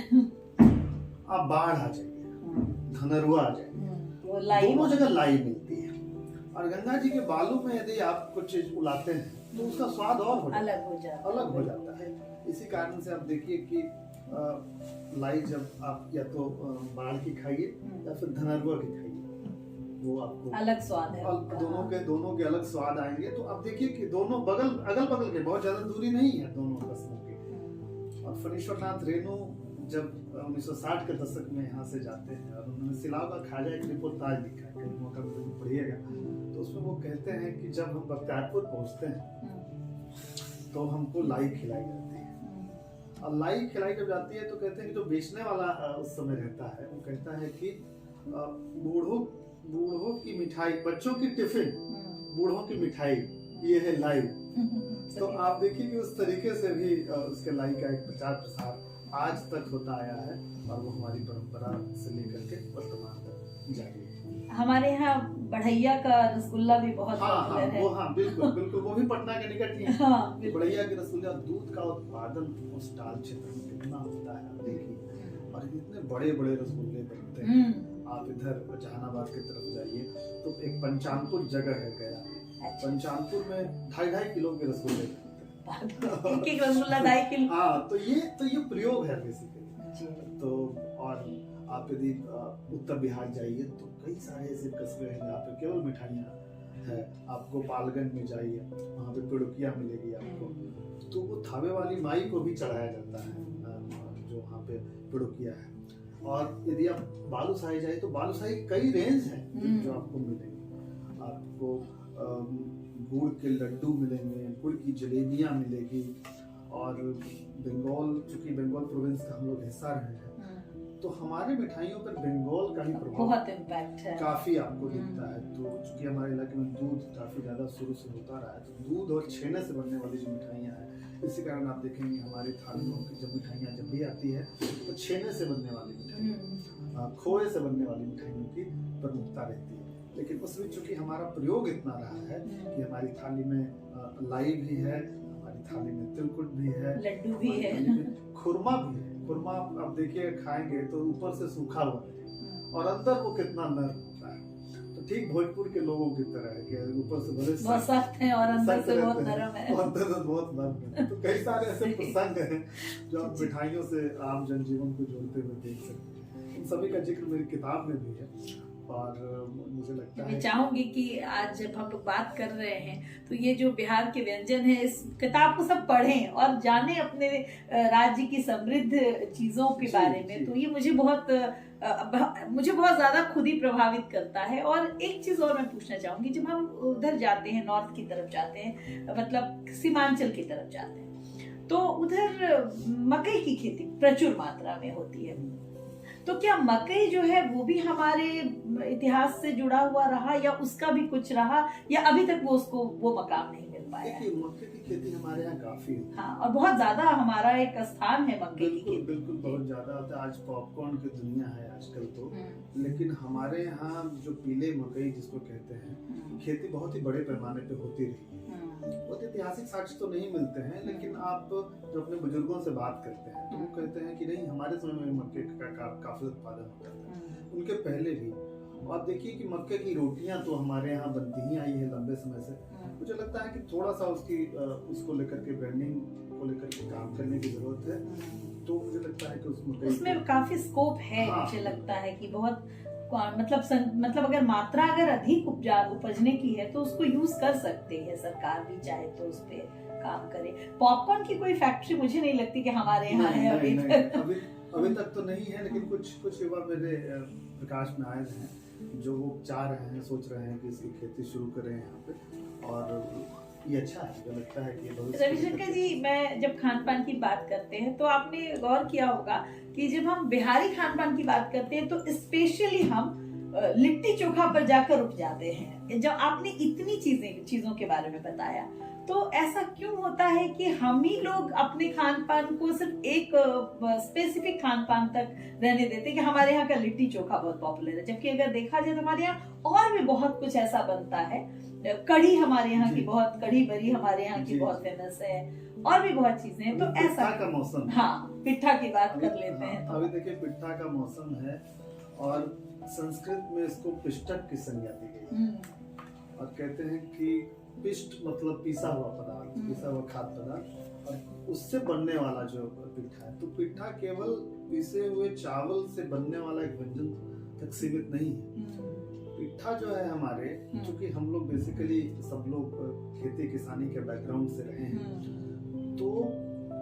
आप बाढ़ आ जाइए, धनरुआ आ जाइए, दोनों जगह लाई मिलती है। और गंगा जी के बालू में यदि आप कुछ चीज उलाते हैं तो उसका स्वाद और अलग हो जाता है। इसी कारण से आप देखिए कि लाई जब आप या तो बाढ़ की खाइए या फिर धनरुआ की खाइए, वो आपको अलग स्वाद है। दोनों के अलग स्वाद आएंगे। तो आप देखिए कि दोनों अगल बगल के, बहुत ज्यादा दूरी नहीं है दोनों कस्बों की। और फणीश्वर नाथ रेणु जब 1960 के दशक में यहाँ से जाते हैं, और उन्होंने सिलाव का खाजा एक रिपोर्टाज लिखा है, कहीं मौका पढ़िएगा, तो उसमें वो कहते हैं कि जब हम बख्तियारपुर पहुँचते हैं तो हमको लाई खिलाई जाती है। और लाई खिलाई जब जाती है तो कहते हैं कि जो बेचने वाला उस समय रहता है, वो कहता है कि बूढ़ों की मिठाई, बच्चों की टिफिन, बूढ़ों की मिठाई, ये है लाई। तो आप देखिए कि उस तरीके से भी उसके लाई का एक प्रचार प्रसार आज तक होता आया है, और वो हमारी परंपरा से लेकर के वर्तमान तक जारी है। हमारे यहाँ बढ़ैया का रसगुल्ला भी बहुत पॉपुलर है। बिल्कुल वो भी पटना के निकट ही है। हाँ, बढ़ैया के रसगुल्ला, दूध का उत्पादन उस टाल क्षेत्र में कितना होता है आप देखिए, और इतने बड़े बड़े रसगुल्ले बनते हैं। आप इधर जहानाबाद की तरफ जाइए तो एक पंचानपुर जगह है गया, पंचानपुर में 2.5 किलो के रसगुल्ले एक रसगुल्ला 2.5 किलो। हाँ, तो ये प्रयोग है बेसिकली। तो और आप यदि उत्तर बिहार जाइए तो कई सारे ऐसे कस्बे हैं जहाँ पे केवल मिठाइयाँ है। आप गोपालगंज में जाइए, वहाँ पे पेड़ुकिया मिलेगी आपको, तो वो थावे वाली माई को भी चढ़ाया जाता है जो वहाँ पे पेड़ुकिया है। और यदि आप बालूशाही जाइए तो बालूशाही कई रेंज हैं जो आपको मिलेंगे। आपको गुड़ के लड्डू मिलेंगे, गुड़ की जलेबियाँ मिलेगी, और बंगाल, चूंकि बंगाल प्रोविंस का हम लोग हिस्सा रहे हैं, तो हमारे मिठाइयों पर बंगाल का ही प्रभाव बहुत इम्पैक्ट है, काफी आपको दिखता है। तो चूंकि हमारे इलाके में दूध काफी ज्यादा शुरू से होता रहा है, तो दूध और छेने से बनने वाली जो मिठाइयाँ हैं, इसी कारण आप देखेंगे हमारी थालियों की जब मिठाइयाँ जब भी आती है तो छेने से बनने वाली मिठाइयाँ, खोए से बनने वाली मिठाइयों की प्रमुखता रहती है। लेकिन उसमें चूंकि हमारा प्रयोग इतना रहा है कि हमारी थाली में लाई भी है, हमारी थाली में तिलकुट भी है, लड्डू भी है, खुरमा भी है। खुरमा आप देखिए खाएंगे तो ऊपर से सूखा हुआ है और अंदर वो कितना नरम होता है। तो ठीक भोजपुर के लोगों की तरह है कि ऊपर से भले सख्त है और अंदर से बहुत नरम है, अंदर से बहुत नरम है। तो कई सारे ऐसे प्रसंग हैं जो आप मिठाइयों से आम जनजीवन को जोड़ते हुए देख सकते हैं। इन सभी का जिक्र मेरी किताब में भी है। और मुझे लगता है, मैं चाहूंगी कि आज जब हम लोग बात कर रहे हैं तो ये जो बिहार के व्यंजन है, इस किताब को सब पढ़ें और जानें अपने राज्य की समृद्ध चीजों के बारे में। तो ये मुझे बहुत ज्यादा खुद ही प्रभावित करता है। और एक चीज और मैं पूछना चाहूंगी, जब हम उधर जाते हैं, नॉर्थ की तरफ जाते हैं, मतलब सीमांचल की तरफ जाते हैं, तो उधर मकई की खेती प्रचुर मात्रा में होती है। तो क्या मकई जो है वो भी हमारे इतिहास से जुड़ा हुआ रहा, या उसका भी कुछ रहा, या अभी तक वो मकाम नहीं मिलता? पाया? देखिए मक्के की खेती हमारे यहाँ काफी है। हाँ, और बहुत ज्यादा हमारा एक स्थान है मक्के की खेती। बिल्कुल बहुत ज्यादा होता है। आज पॉपकॉर्न की दुनिया है आजकल तो, लेकिन हमारे यहाँ जो पीले मकई जिसको कहते हैं, खेती बहुत ही बड़े पैमाने पे होती रही है। बहुत ऐतिहासिक साक्ष्य तो नहीं मिलते हैं, लेकिन आप जो अपने बुजुर्गों से बात करते हैं तो वो कहते हैं कि नहीं हमारे समय में मक्के का काफी उत्पादन होता था, उनके पहले भी। और देखिए कि मक्के की रोटियां तो हमारे यहाँ बनती ही आई है लंबे समय से। मुझे लगता है कि थोड़ा सा उसको लेकर के ब्रांडिंग को लेकर के काम करने की जरूरत है। तो मुझे लगता है कि उसमें काफी स्कोप है। हाँ। मुझे लगता है कि बहुत मतलब अगर मात्रा अगर अधिक उपजने की है तो उसको यूज कर सकते हैं, सरकार भी चाहे तो उस पे काम करे। पॉपकॉर्न की कोई फैक्ट्री मुझे नहीं लगती कि हमारे यहाँ है अभी तक तो नहीं है, लेकिन कुछ युवा मेरे प्रकाश में आए हैं जो वो चाह रहे हैं, सोच रहे हैं कि इसकी खेती शुरू करें यहाँ पे, और ये अच्छा है। मुझे लगता है कि रविशंकर जी, मैं जब खान पान की बात करते हैं तो आपने गौर किया होगा कि जब हम बिहारी खान पान की बात करते हैं तो स्पेशली हम लिट्टी चोखा पर जाकर रुक जाते हैं। जब आपने इतनी चीजों के बारे में बताया तो ऐसा क्यों होता है कि हम ही लोग अपने खान पान को सिर्फ एक स्पेसिफिक खान पान तक रहने देते हैं कि हमारे यहाँ का लिट्टी चोखा बहुत पॉपुलर है, जबकि अगर देखा जाए तो हमारे यहाँ और भी बहुत कुछ ऐसा बनता है। कढ़ी हमारे यहाँ की बहुत, कढ़ी बरी हमारे यहाँ की बहुत फेमस है, और भी बहुत चीजें हैं। तो ऐसा का मौसम, हाँ, पिट्ठा की बात कर लेते हैं। अभी देखिए पिट्ठा का मौसम है और संस्कृत में इसको पिष्टक की संज्ञा दी गई और कहते हैं कि पिष्ट मतलब पीसा हुआ पदार्थ, पीसा हुआ खाद्य पदार्थ, और उससे बनने वाला जो पिट्ठा है। तो पिट्ठा केवल पीसे हुए चावल से बनने वाला एक व्यंजन तक सीमित नहीं है। पिट्ठा जो है हमारे, क्योंकि हम लोग बेसिकली सब लोग खेती किसानी के बैकग्राउंड से रहे हैं, तो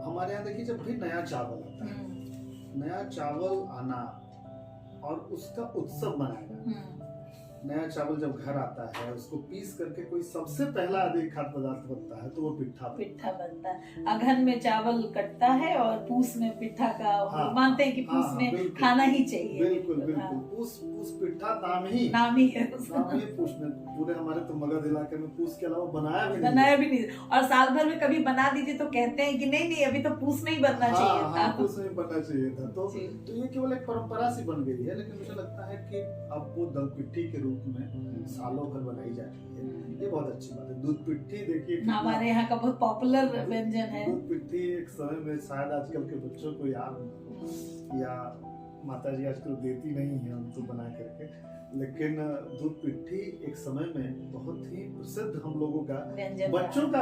हमारे यहाँ देखिए जब भी नया चावल आता है, नया चावल आना और उसका उत्सव मनाना, नया चावल जब घर आता है उसको पीस करके कोई सबसे पहला अधिक खाद्य पदार्थ बनता है तो वो पिट्ठा बनता है। अगहन में चावल कटता है और पूस में पिट्ठा का मानते हैं कि पूस में खाना ही चाहिए। बिल्कुल बिल्कुल। पूस पिट्ठा नाम ही है पूस में। पूरे हमारे तो मगध इलाके में पूस के अलावा बनाया भी नहीं। और साल भर में कभी बना दीजिए तो कहते हैं कि नहीं अभी तो पूस में ही बनना चाहिए था। पूस में बनना चाहिए था। तो ये केवल एक परंपरा सी बन गई है, लेकिन मुझे लगता है कि अब वो दल पिट्ठी के रूप में सालों भर बनाई जा रही है। ये बहुत अच्छी बात है। दूध पिट्ठी देखिए हमारे यहाँ का बहुत पॉपुलर व्यंजन है। दूध पिट्ठी एक समय में शायद आजकल के बच्चों को याद या माता जी आजकल देती नहीं है उनको बना करके, लेकिन दूध पिट्ठी एक समय में बहुत ही प्रसिद्ध हम लोगों का बच्चों का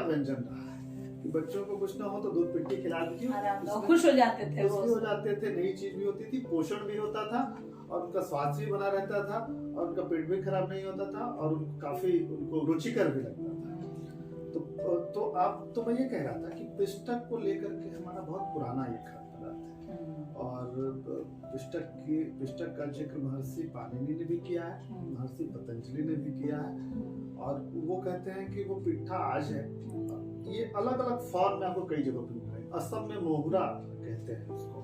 व्यंजन रहा है कि बच्चों को कुछ ना हो तो दूध पिट्ठी खिला दीजिए, खुश हो जाते थे। नई चीज भी होती थी, पोषण भी होता था और उनका स्वास्थ्य भी बना रहता था और उनका पेट भी खराब नहीं होता था और काफी उनको रुचिकर भी लगता था। तो मैं ये कह रहा था कि पिष्टक को लेकर के हमारा बहुत पुराना ये खाद्य पदार्थ है और पिष्टक का जिक्र महर्षि पाणिनि ने भी किया है, महर्षि पतंजलि ने भी किया है और वो कहते हैं कि वो पिट्ठा आज है। ये अलग अलग फॉर्म में आपको कई जगह पे मिल रहा है। असम में मोहुरा कहते हैं उसको,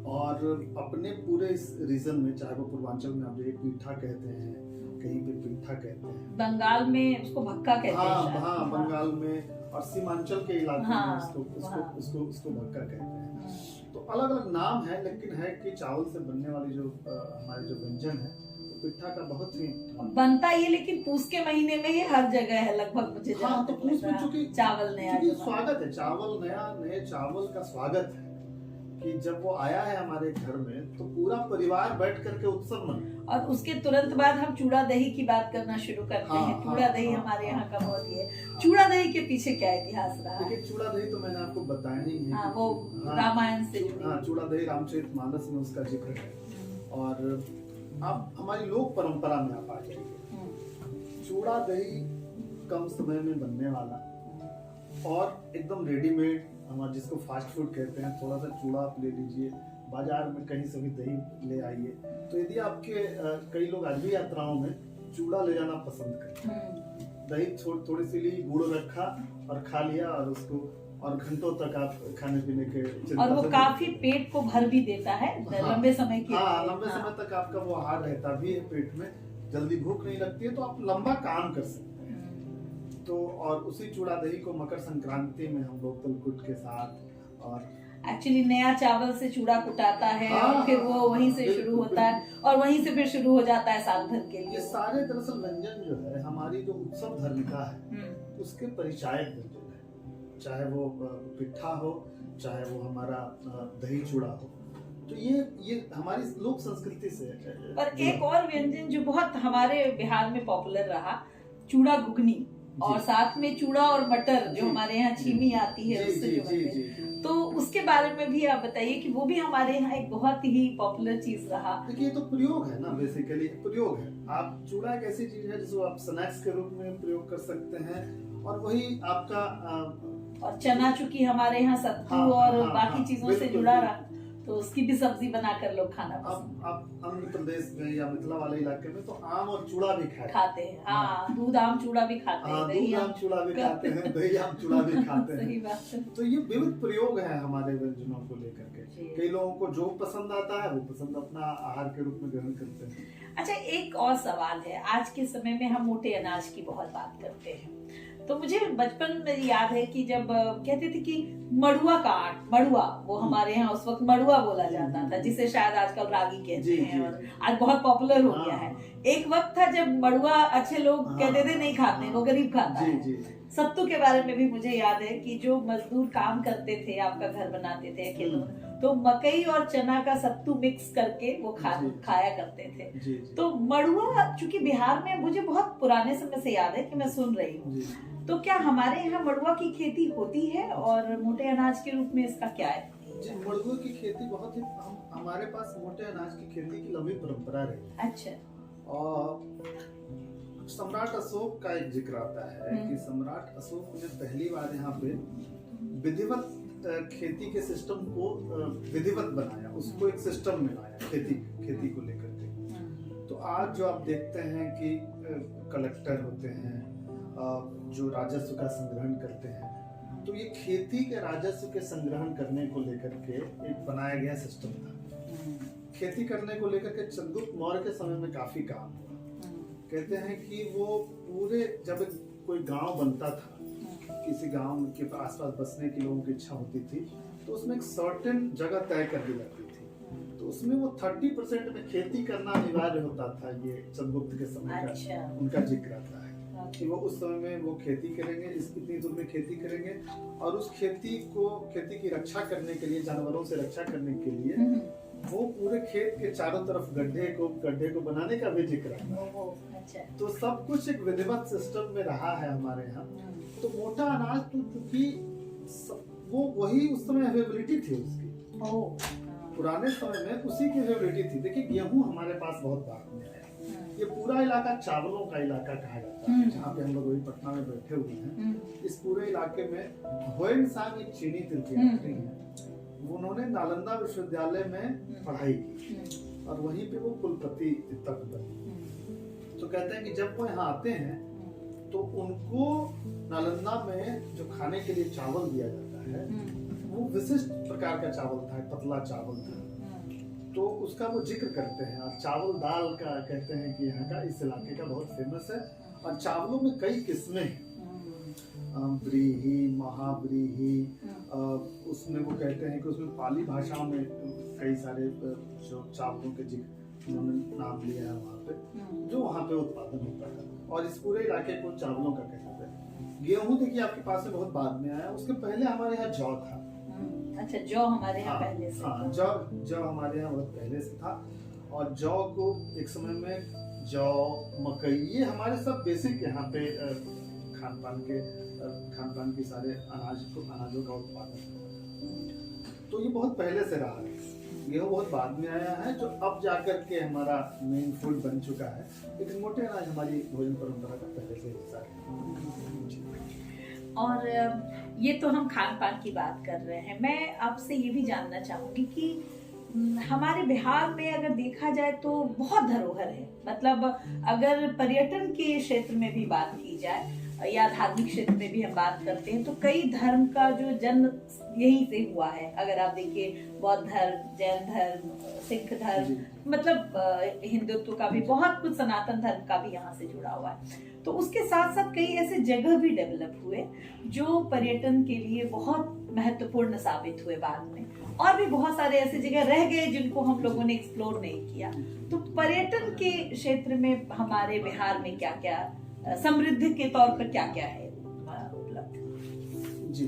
और अपने पूरे इस रीजन में चाहे वो पूर्वांचल में आप पीठा कहते हैं, कहीं पे पिट्ठा कहते हैं, बंगाल में उसको भक्का कहते हैं। हाँ, बंगाल में और सीमांचल के इलाके में उसको भक्का कहते हैं। तो अलग अलग नाम है, लेकिन है कि चावल से बनने वाली जो हमारे जो व्यंजन है पिट्ठा का बहुत ही बनता ही है, लेकिन पूस के महीने में ही हर जगह है लगभग मुझे। हाँ, तो पूस में चूंकि चावल नया स्वागत है, चावल नए चावल का स्वागत है कि जब वो आया है हमारे घर में तो पूरा परिवार बैठ करके उत्सव मनाए। और उसके तुरंत बाद हम चूड़ा दही की बात करना शुरू करते हैं। चूड़ा दही हमारे यहाँ का बहुत ही है। चूड़ा दही के पीछे क्या इतिहास रहा है? देखिए चूड़ा दही तो मैंने आपको बताया ही है। वो रामायण से चूड़ा दही रामचरितमानस में उसका जिक्र है। और आप हमारी लोक परंपरा में आप आ जाइए, चूड़ा दही कम समय में बनने वाला और एकदम रेडीमेड, हमारे जिसको फास्ट फूड कहते हैं, थोड़ा सा चूड़ा आप ले लीजिए, बाजार में कहीं से भी दही ले आइए। तो यदि आपके कई लोग आज भी यात्राओं में चूड़ा ले जाना पसंद करते हैं, दही थोड़ी सी ली, गुड़ रखा और खा लिया और उसको और घंटों तक आप खाने पीने के और वो काफी पेट को भर भी देता है। लंबे समय के लंबे समय तक आपका वो आहार रहता भी है पेट में, जल्दी भूख नहीं लगती है, तो आप लंबा काम कर सकते हैं। तो और उसी चूड़ा दही को मकर संक्रांति में हम लोग तिलकुट के साथ और एक्चुअली नया चावल से चूड़ा कुटाता है हाँ, और फिर वो वहीं से बिल्कुल, शुरू होता है और वहीं से फिर शुरू हो जाता है साल भर के ये लिए। सारे दरअसल व्यंजन जो है हमारी जो उत्सव धर्मिका है उसके परिचायक व्यंजन है, चाहे वो पिट्ठा हो, चाहे वो हमारा दही चूड़ा हो। तो ये हमारी लोक संस्कृति से पर एक और व्यंजन जो बहुत हमारे बिहार में पॉपुलर रहा, चूड़ा घुगनी, और साथ में चूड़ा और मटर जो हमारे यहाँ छीमी आती है उससे जो बनते हैं, तो उसके बारे में भी आप बताइए कि वो भी हमारे यहाँ एक बहुत ही पॉपुलर चीज रहा। देखिए ये तो प्रयोग है ना, बेसिकली प्रयोग है। आप चूड़ा एक ऐसी चीज है जिसको आप स्नैक्स के रूप में प्रयोग कर सकते हैं और वही आपका और चना चूंकि हमारे यहाँ सत्तू और बाकी चीजों से जुड़ा रहा, तो उसकी भी सब्जी बनाकर लोग खाना पसंद। अब आंध्र प्रदेश में या मिथिला वाले इलाके में तो आम और चूड़ा भी खाते हैं। हाँ, दूध आम चूड़ा भी खाते हैं, दूध आम चूड़ा भी खाते हैं, दही आम चूड़ा भी खाते हैं। सही बात है। तो ये विविध प्रयोग है हमारे व्यंजनों को लेकर के। कई लोगों को जो पसंद आता है वो पसंद अपना आहार के रूप में ग्रहण करते हैं। अच्छा, एक और सवाल है, आज के समय में हम मोटे अनाज की बहुत बात करते हैं, तो मुझे बचपन में याद है कि जब कहते थे कि मड़ुआ का आट, मड़ुआ, वो हमारे यहाँ उस वक्त मड़ुआ बोला जाता था, जिसे शायद आजकल रागी कहते हैं और आज बहुत पॉपुलर हो गया है। एक वक्त था जब मड़ुआ अच्छे लोग कहते थे नहीं खाते, वो गरीब खाता है। सत्तू के बारे में भी मुझे याद है कि जो मजदूर काम करते थे, आपका घर बनाते थे खेतों में, तो मकई और चना का सत्तू मिक्स करके वो खाया करते थे। तो मड़ुआ चूंकि बिहार में मुझे बहुत पुराने समय से याद है कि मैं सुन रही हूँ, तो क्या हमारे यहाँ मड़ुआ की खेती होती है और मोटे अनाज के रूप में इसका क्या है? जी, मड़ुआ की खेती बहुत ही हमारे पास मोटे अनाज की खेती की लंबी परंपरा रही। अच्छा। और सम्राट अशोक का एक जिक्र आता है कि सम्राट अशोक ने पहली बार यहाँ पे विधिवत खेती के सिस्टम को विधिवत बनाया, उसको एक सिस्टम में लाया खेती को लेकर के। तो आज जो आप देखते हैं कि कलेक्टर होते हैं जो राजस्व का संग्रहण करते हैं, तो ये खेती के राजस्व के संग्रहण करने को लेकर के एक बनाया गया सिस्टम था। खेती करने को लेकर के चंद्रगुप्त मौर्य के समय में काफी काम हुआ। कहते हैं कि वो पूरे जब कोई गांव बनता था, किसी गांव के आसपास बसने की लोगों की इच्छा होती थी, तो उसमें एक सर्टेन जगह तय कर दी जाती थी, तो उसमें वो 30% में खेती करना अनिवार्य होता था। ये चंद्रगुप्त के समय का उनका जिक्र आता है कि वो उस समय में वो खेती करेंगे, इतनी दूर में खेती करेंगे और उस खेती की रक्षा करने के लिए, जानवरों से रक्षा करने के लिए वो पूरे खेत के चारों तरफ गड्ढे को बनाने का भी जिक्र है। तो सब कुछ एक विधिवत सिस्टम में रहा है हमारे यहाँ। तो मोटा अनाज तो क्योंकि वो वही उस समय अवेलेबिलिटी थी उसकी, पुराने समय में उसी की अवेलेबिलिटी थी। देखिए गेहूं हमारे पास बहुत बाद में है, ये पूरा इलाका चावलों का इलाका कहा जाता है, जहाँ पे हम लोग वही पटना में बैठे हुए हैं। इस पूरे इलाके में होएंगसांग एक चीनी तीर्थयात्री हैं, उन्होंने नालंदा विश्वविद्यालय में पढ़ाई की और वहीं पे वो कुलपति तक बने। तो कहते हैं कि जब वो यहाँ आते हैं तो उनको नालंदा में जो खाने के लिए चावल दिया जाता है वो विशिष्ट प्रकार का चावल था, पतला चावल था। तो उसका वो जिक्र करते हैं और चावल दाल का कहते हैं कि यहाँ का इस इलाके का बहुत फेमस है। और चावलों में कई किस्में हैं, व्रीहि, महाव्रीहि, उसमें वो कहते हैं कि उसमें पाली भाषा में कई सारे जो चावलों के जिक्र उन्होंने नाम लिया है वहाँ पे, जो वहाँ पे उत्पादन होता है। और इस पूरे इलाके को चावलों का कहते हैं। गेहूं देखिए आपके पास में बहुत बाद में आया, उसके पहले हमारे यहाँ जौ था। अच्छा, जौ हमारे यहाँ पहले से था। जौ हमारे यहाँ बहुत पहले से था। और जौ को एक समय में जौ, मकई, ये हमारे सब बेसिक यहाँ पे खान पान के सारे अनाजों का उत्पादन। तो ये बहुत पहले से रहा है। गेहूं बहुत बाद में आया है, जो अब जाकर के हमारा मेन फूड बन चुका है। लेकिन मोटे अनाज हमारी भोजन परंपरा का पहले से हिस्सा है। और ये तो हम खान पान की बात कर रहे हैं, मैं आपसे ये भी जानना चाहूंगी कि हमारे बिहार में अगर देखा जाए तो बहुत धरोहर है। मतलब अगर पर्यटन के क्षेत्र में भी बात की जाए या धार्मिक क्षेत्र में भी हम बात करते हैं तो कई धर्म का जो जन्म यहीं से हुआ है। अगर आप देखिए बौद्ध धर्म, जैन धर्म, सिख धर्म, मतलब हिंदुत्व का भी बहुत कुछ, सनातन धर्म का भी यहाँ से जुड़ा हुआ है। तो उसके साथ साथ कई ऐसे जगह भी डेवलप हुए जो पर्यटन के लिए बहुत महत्वपूर्ण साबित हुए बाद में, और भी बहुत सारे ऐसे जगह रह गए जिनको हम लोगों ने एक्सप्लोर नहीं किया। तो पर्यटन के क्षेत्र में हमारे बिहार में क्या क्या समृद्ध के तौर पर क्या क्या है उपलब्ध? जी,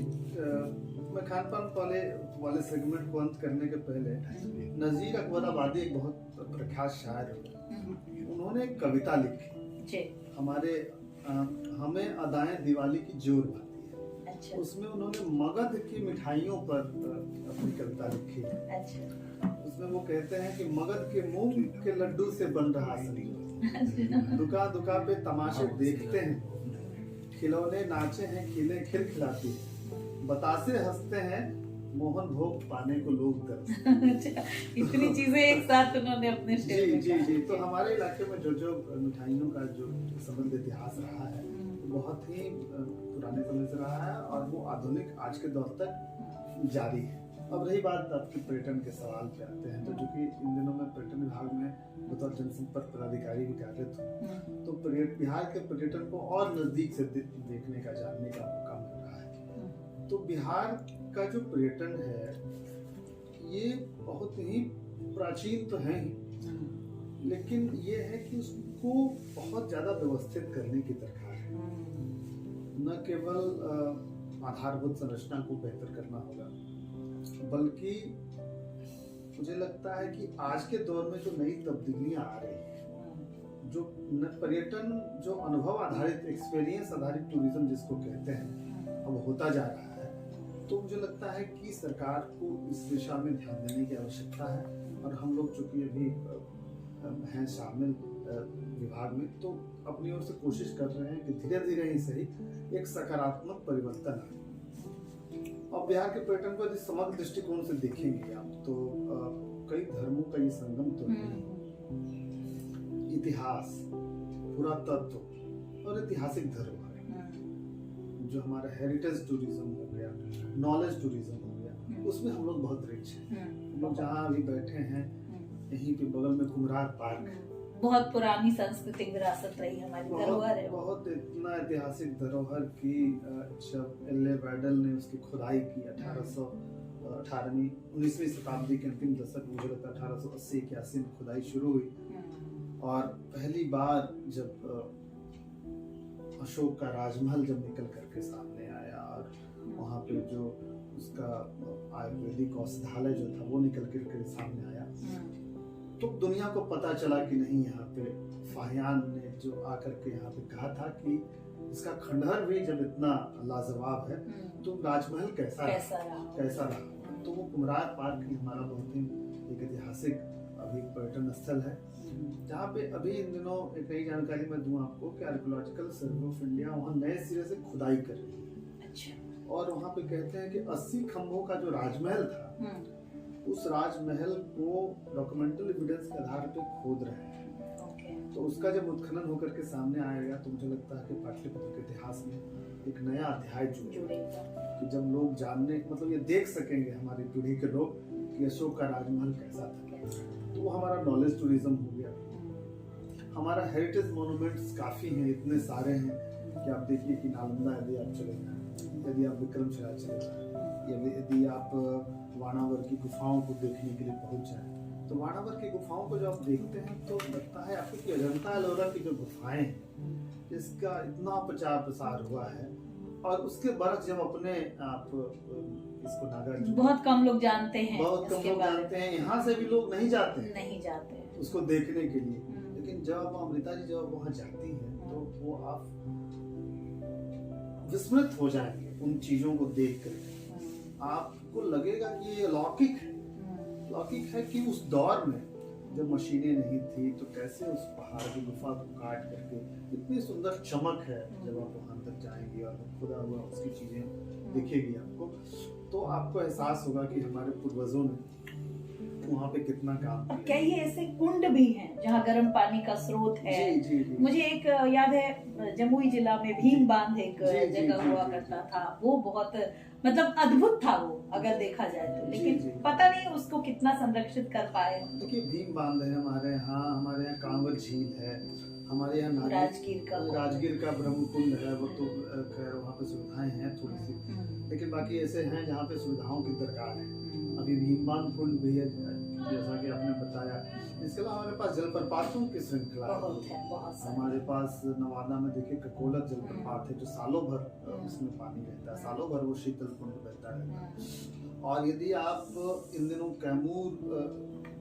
मैं खान पान वाले सेगमेंट को अंत करने के पहले नजीर अकबर आबादी एक बहुत प्रख्यात शायर है, उन्होंने एक कविता लिखी हमें अदाएं दिवाली की जोर भाती है। अच्छा। उसमें उन्होंने मगध की मिठाइयों पर अपनी कविता लिखी है। अच्छा। उसमें वो कहते हैं कि मगध के मूंग के लड्डू से बन रहा संगीत, दुका दुका पे तमाशे देखते हैं, खिलौने नाचे हैं, खिले खिलखिलाती, बतासे हंसते हैं, मोहन भोग पाने को लोग तरसते। इतनी चीजें एक साथ उन्होंने अपने शेर में जी जी। तो हमारे इलाके में जो मिठाइयों का जो समृद्ध इतिहास रहा है बहुत ही पुराने समय से रहा है और वो आधुनिक आज के दौर तक जारी है। अब रही बात आपके पर्यटन के सवाल पे आते हैं, तो जो कि इन दिनों में पर्यटन विभाग में बतौर जनसंपर्क पदाधिकारी भी कार्यरत हूँ, तो बिहार के पर्यटन को और नजदीक से देखने का, जानने का मौका मिल रहा है। तो बिहार का जो पर्यटन है ये बहुत ही प्राचीन तो है ही, लेकिन ये है कि उसको बहुत ज्यादा व्यवस्थित करने की दरकार है। न केवल आधारभूत संरचना को बेहतर करना होगा, बल्कि मुझे लगता है कि आज के दौर में जो नई तब्दीलियां आ रही हैं, जो पर्यटन, जो अनुभव आधारित, एक्सपीरियंस आधारित टूरिज्म जिसको कहते हैं, अब होता जा रहा है, तो मुझे लगता है कि सरकार को इस दिशा में ध्यान देने की आवश्यकता है। और हम लोग चूंकि अभी हैं शामिल विभाग में, तो अपनी ओर से कोशिश कर रहे हैं कि धीरे धीरे ही सही एक सकारात्मक परिवर्तन आए। और बिहार के पर्यटन को यदि समग्र दृष्टिकोण से देखेंगे आप, तो कई धर्मों का ये संगम तो है। इतिहास, पुरातत्व और ऐतिहासिक धरोहर, जो हमारा हेरिटेज टूरिज्म हो गया, नॉलेज टूरिज्म हो गया, उसमें हम लोग बहुत रिच हैं। हम लोग जहाँ अभी बैठे हैं, यहीं पे बगल में कुम्हरार पार्क, बहुत पुरानी सांस्कृतिक विरासत रही हमारी, धरोहर है, बहुत इतना ऐतिहासिक धरोहर की जब एल.ए. बैडल ने उसकी खुदाई की 19वीं शताब्दी के अंतिम दशक, मुझे लगता है 1880-81 में खुदाई शुरू हुई। और पहली बार जब अशोक का राजमहल जब निकल करके सामने आया और वहाँ पे जो उसका आयुर्वेदिक औषधालय जो था वो निकल करके सामने आया, तो दुनिया को पता चला कि नहीं, यहाँ पे फाहियान ने जो आकर के यहाँ पे कहा था कि इसका खंडहर भी जब इतना लाजवाब है तो राजमहल कैसा रहा। तो वो कुम्हरार पार्क हमारा बहुत ही एक ऐतिहासिक अभी पर्यटन स्थल है, जहाँ पे अभी इन दिनों एक नई जानकारी मैं दूं आपको कि आर्कियोलॉजिकल सर्वे ऑफ इंडिया वहाँ नए सिरे से खुदाई कर रही है। अच्छा। और वहाँ पे कहते हैं कि 80 खंभों का जो राजमहल था, उस राजमहल को डॉक्यूमेंटल एविडेंस के आधार पे खोद रहे हैं। तो उसका जब उत्खनन होकर के सामने आएगा, तो मुझे लगता है कि पाटलिपुत्र के इतिहास में एक नया अध्याय जुड़ेगा, कि जब लोग जानने, मतलब ये देख सकेंगे हमारी पीढ़ी के लोग कि अशोक का राजमहल कैसा था। तो वो हमारा नॉलेज टूरिज्म हो गया। हमारा हेरिटेज मोन्यूमेंट्स काफी हैं, इतने सारे हैं कि आप देखिए कि नालंदा यदि आप चले जाएं, यदि आप विक्रमशिला चले जाएं, यदि आप वाणावर की गुफाओं को देखने के लिए पहुंच जाएं, तो वाणावर की गुफाओं को जब आप देखते हैं तो लगता है आपको कि अजंता एलोरा की जो गुफाएं हैं, इसका इतना प्रचार प्रसार हुआ है, और उसके बाद जब अपने आप इसको नागार्जुन, बहुत कम लोग जानते हैं, यहाँ से भी लोग नहीं जाते हैं उसको देखने के लिए। लेकिन जब अमृता जी जब वहाँ जाती हैं, तो वो आप विस्मृत हो जाएंगे उन चीजों को देख कर। आपको लगेगा कि ये लौकिक है कि उस दौर में जब मशीनें नहीं थी तो कैसे उस पहाड़ की गुफा को काट करके इतनी सुंदर चमक है। जब आप वहां तक जाएंगे और खुदा हुआ उसकी चीजें दिखेगी आपको, तो आपको एहसास होगा कि हमारे पूर्वजों ने वहाँ पे कितना काम किया। क्या ये ऐसे कुंड भी हैं जहाँ गर्म पानी का स्रोत है? जी। मुझे एक याद है, जमुई जिला में भीम बांध एक जगह हुआ करता था, वो बहुत मतलब अद्भुत था वो, अगर देखा जाए तो। लेकिन पता नहीं उसको कितना संरक्षित कर पाए। देखिए, भीम बांध है हमारे यहाँ कांवर झील है, हमारे यहाँ राजगीर का ब्रह्म कुंड है, वो तो खैर वहाँ पे सुविधाएं हैं थोड़ी सी, लेकिन बाकी ऐसे हैं जहाँ पे सुविधाओं की दरकार है। अभी भीमबान कुंड भी है जैसा कि आपने बताया। इसके अलावा हमारे पास जलप्रपातों की श्रृंखला है। हमारे पास नवादा में देखिए ककोलत जलप्रपात है जो सालों भर उसमें पानी रहता है, सालों भर वो शीतल कुंड बहता है। और यदि आप इन दिनों कैमूर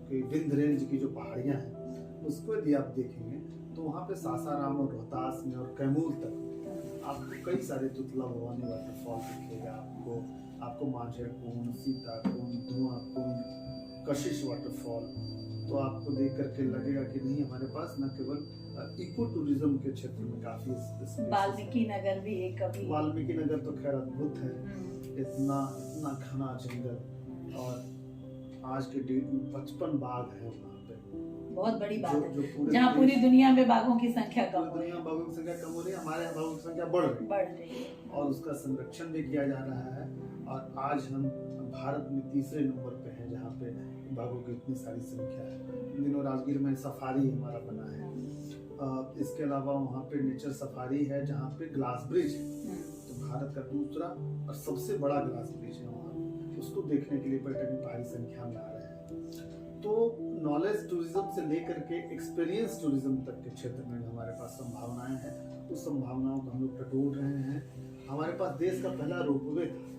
की विंध्य रेंज की जो पहाड़ियाँ हैं उसको यदि आप देखेंगे तो वहाँ पे सासाराम और रोहतास में और कैमूर तक आपको कई सारे तुतला भवानी वाटरफॉल दिखेगा। आपको मांझर कुंड, सीता कुंड, धुआं कुंड, कशिश वाटरफॉल, तो आपको देख करके लगेगा कि नहीं हमारे पास न केवल इको टूरिज्म के क्षेत्र में काफी वाल्मीकि नगर भी एक अभी वाल्मीकि नगर तो खैर अद्भुत है। इतना घना जंगल और आज के डेट में 55 बाघ है वहाँ पे, बहुत बड़ी बात है जहाँ पूरी दुनिया में बाघों की संख्या कम हो रही है। बाघों की संख्या कम हो रही है, हमारे यहाँ बाघों की संख्या बढ़ रही है और उसका संरक्षण भी किया जा रहा है। और आज हम भारत में तीसरे नंबर पे हैं जहाँ पे बाघों की इतनी सारी संख्या है। इन दिनों राजगीर में सफारी हमारा बना है। इसके अलावा वहाँ पे नेचर सफारी है जहाँ पे ग्लास ब्रिज है, तो भारत का दूसरा और सबसे बड़ा ग्लास ब्रिज है वहाँ, उसको देखने के लिए पर्यटक भारी संख्या में आ रहे हैं। तो नॉलेज टूरिज्म से लेकर के एक्सपीरियंस टूरिज्म तक के क्षेत्र में हमारे पास संभावनाएं हैं, उस संभावनाओं को हम लोग टटोल रहे हैं। हमारे पास देश का पहला रोपवे था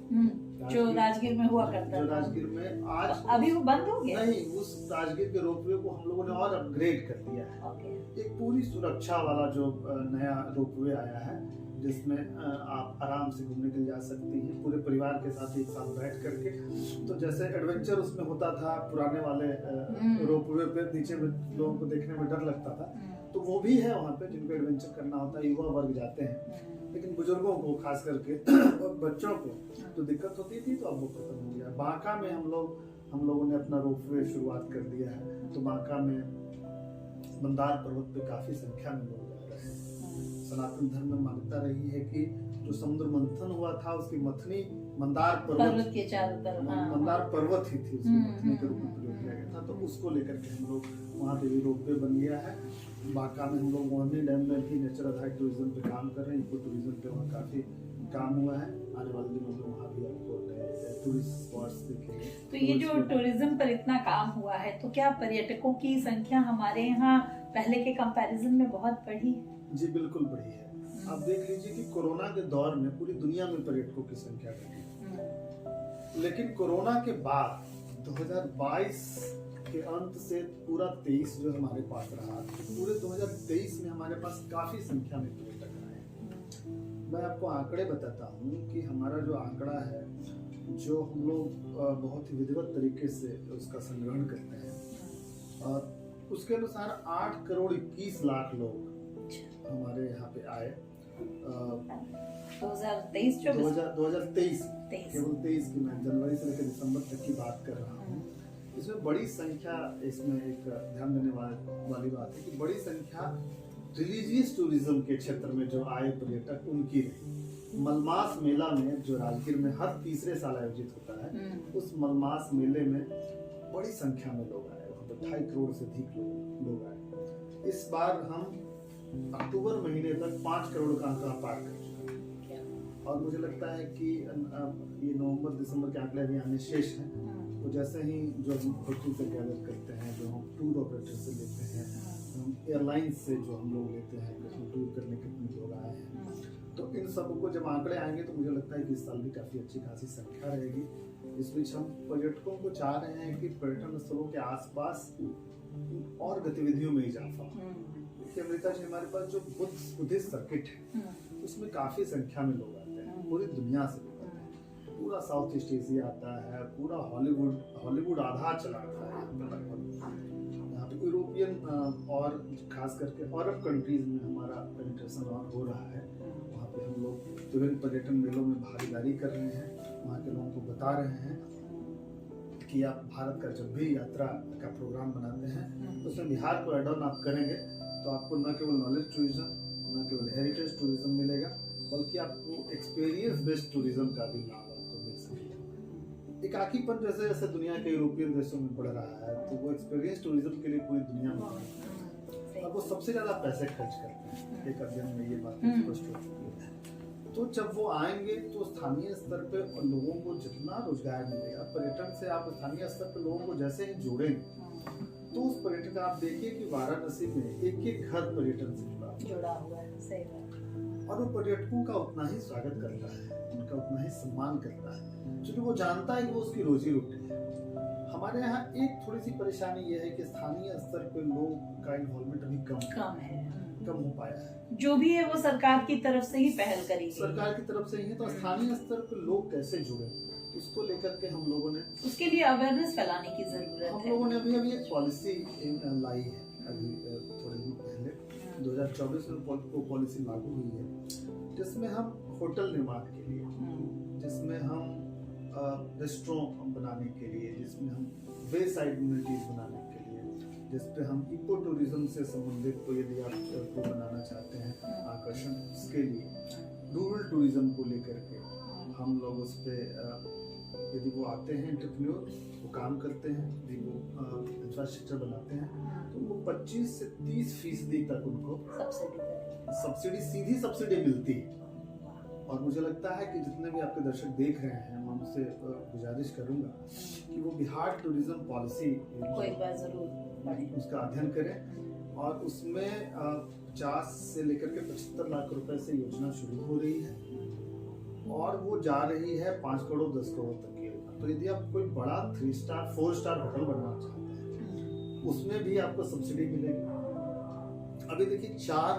जो राजगीर में हुआ करता जो राजगीर में आज अभी वो बंद हो गया नहीं, उस राजगीर के रोपवे को हम लोगों ने और अपग्रेड कर दिया है। एक पूरी सुरक्षा वाला जो नया रोपवे आया है जिसमें आप आराम से घूमने के लिए जा सकती हैं पूरे परिवार के साथ एक साथ बैठ करके। तो जैसे एडवेंचर उसमें होता था पुराने वाले रोपवे पे, नीचे में लोगों को देखने में डर लगता था, तो वो भी है वहाँ पे जिनको एडवेंचर करना होता है। युवा वर्ग जाते हैं, लेकिन बुजुर्गों को खास करके और बच्चों को जो दिक्कत होती थी तो अब वो खत्म हो गया। बांका में हम लोगों ने अपना रोपवे शुरुआत कर दिया है, तो बांका में मंदार पर्वत पे काफी संख्या में लोग जा रहे हैं। सनातन धर्म में मान्यता रही है कि जो समुद्र मंथन हुआ था उसकी मथनी मंदार पर्वत के चारों तरफ मंदार पर्वत ही थी, उसकी मथनी के रूप में प्रयोग किया गया था। तो उसको लेकर के हम लोग वहाँ पे भी रोपवे बन गया है। बांका में हम लोग मोहनी डैम में भी नेचर आधारित टूरिज्म पे काम कर रहे हैं, इको टूरिज्म पे वहाँ काफी काम हुआ है। आने वाले दिनों में वहाँ भी आपको टूरिस्ट स्पॉट्स दिखेंगे। तो ये जो टूरिज्म पर इतना काम हुआ है, तो क्या पर्यटकों की संख्या हमारे यहाँ पहले के कंपैरिजन में बहुत बढ़ी? जी बिल्कुल बढ़ी है। आप देख लीजिए कि कोरोना के दौर में पूरी दुनिया में पर्यटकों की संख्या घटी, लेकिन कोरोना के बाद 2022 के अंत से पूरा 23 जो हमारे पास रहा, पूरे 2023 में हमारे पास काफी संख्या में पर्यटक आए। मैं आपको आंकड़े बताता हूँ कि हमारा जो आंकड़ा है, जो हम लोग बहुत ही विधिवत तरीके से उसका संग्रहण करते हैं, और उसके अनुसार 8 करोड़ 21 लाख लोग हमारे यहाँ पे आए 2023 केवल 23 की, मैं जनवरी से लेकर दिसंबर तक की बात कर रहा हूँ। इसमें बड़ी संख्या, इसमें एक ध्यान देने वाली बात है कि बड़ी संख्या रिलीजियस टूरिज्म के क्षेत्र में जो आए पर्यटक उनकी रही। मलमास मेला में जो राजगीर में हर तीसरे साल आयोजित होता है, उस मलमास मेले में बड़ी संख्या में लोग आए, वहाँ पे 2.5 करोड़ से अधिक लोग आए। इस बार हम अक्टूबर महीने तक 5 करोड़ का आंकड़ा पार कर चुके हैं, और मुझे लगता है कि ये नवंबर दिसंबर के आंकड़े अभी आने शेष हैं। तो जैसे ही जो हम होटल से गैदर करते हैं, जो हम टूर ऑपरेटर से लेते हैं, हम एयरलाइंस से जो हम लोग लेते हैं कि टूर करने कितने लोग आए हैं, तो इन सबको जब आंकड़े आएंगे तो मुझे लगता है कि इस साल भी काफ़ी अच्छी खासी संख्या रहेगी। इस बीच हम पर्यटकों को चाह रहे हैं कि पर्यटन स्थलों के आसपास और गतिविधियों में इजाफा। अमृता जी, हमारे पास जो बुद्धिस्ट सर्किट है उसमें काफ़ी संख्या में लोग आते हैं, पूरी दुनिया से लोग आते हैं। पूरा साउथ ईस्ट एशिया आता है, पूरा हॉलीवुड आधा चला आता है यहाँ पे यूरोपियन और खास करके अरब कंट्रीज में हमारा पेनिट्रेशन और हो रहा है। वहाँ पे हम लोग विभिन्न पर्यटन मेलों में भागीदारी कर रहे हैं, वहाँ के लोगों को बता रहे हैं कि आप भारत का जब भी यात्रा का प्रोग्राम बनाते हैं उसमें बिहार को एड ऑन आप करेंगे तो आपको न केवल नॉलेज टूरिज्म, न केवल हेरिटेज टूरिज्म मिलेगा, बल्कि आपको एक्सपीरियंस बेस्ड टूरिज्म का भी लाभ आपको मिल सकेगा। एकाकीपन जैसे जैसे दुनिया के यूरोपियन देशों में बढ़ रहा है, तो वो एक्सपीरियंस टूरिज्म के लिए पूरी दुनिया में और वो सबसे ज्यादा पैसे खर्च करते हैं। एक अध्ययन में ये बात स्पष्ट हो चुकी है। तो जब वो आएंगे तो स्थानीय स्तर पे लोगों को जितना रोजगार मिलेगा, पर्यटन से आप स्थानीय स्तर पे लोगों को जैसे ही जोड़ेंगे तो उस पर्यटन आप देखिए कि वाराणसी में एक घर पर्यटन से जुड़ा हुआ है। सही बात। और वो पर्यटकों का उतना ही स्वागत करता है, उनका उतना ही सम्मान करता है, क्योंकि वो जानता है कि वो उसकी रोजी रोटी है। हमारे यहाँ एक थोड़ी सी परेशानी ये है कि स्थानीय स्तर पे लोग का इन्वॉल्वमेंट अभी कम हो पाया है। जो भी है वो सरकार की तरफ से ही पहल करी, सरकार की तरफ से ही है। तो स्थानीय स्तर पे लोग कैसे जुड़े, उसको लेकर के हम लोगों ने, उसके लिए अवेयरनेस फैलाने की जरूरत है। हम लोगों ने अभी एक पॉलिसी लाई है। अभी थोड़े दिन पहले 2024 में वो पॉलिसी लागू हुई है, जिसमें हम होटल निर्माण के लिए, जिसमें हम रेस्टोरेंट बनाने के लिए, जिसमें हम वे साइड कम्युनिटीज बनाने के लिए, जिसपे हम इको टूरिज्म से संबंधित को यदि आप को बनाना चाहते हैं आकर्षण, उसके लिए रूरल टूरिज्म को लेकर के हम लोग उस पर यदि वो आते हैं एंटरप्रेन्योर, वो काम करते हैं, यदि वो इंफ्रास्ट्रक्चर बनाते हैं तो उनको 25 से 30% तक उनको सब्सिडी, सीधी सब्सिडी मिलती है। और मुझे लगता है कि जितने भी आपके दर्शक देख रहे हैं, मैं उनसे गुजारिश करूंगा कि वो बिहार टूरिज्म पॉलिसी को एक बार जरूर उसका अध्ययन करें। और उसमें 50 से लेकर के 75 लाख रुपए से योजना शुरू हो रही है और वो जा रही है 5 करोड़ 10 करोड़ तक की। तो यदि आप कोई बड़ा 3 स्टार 4 स्टार होटल बनवाना चाहते हैं, उसमें भी आपको सब्सिडी मिलेगी। अभी देखिए 4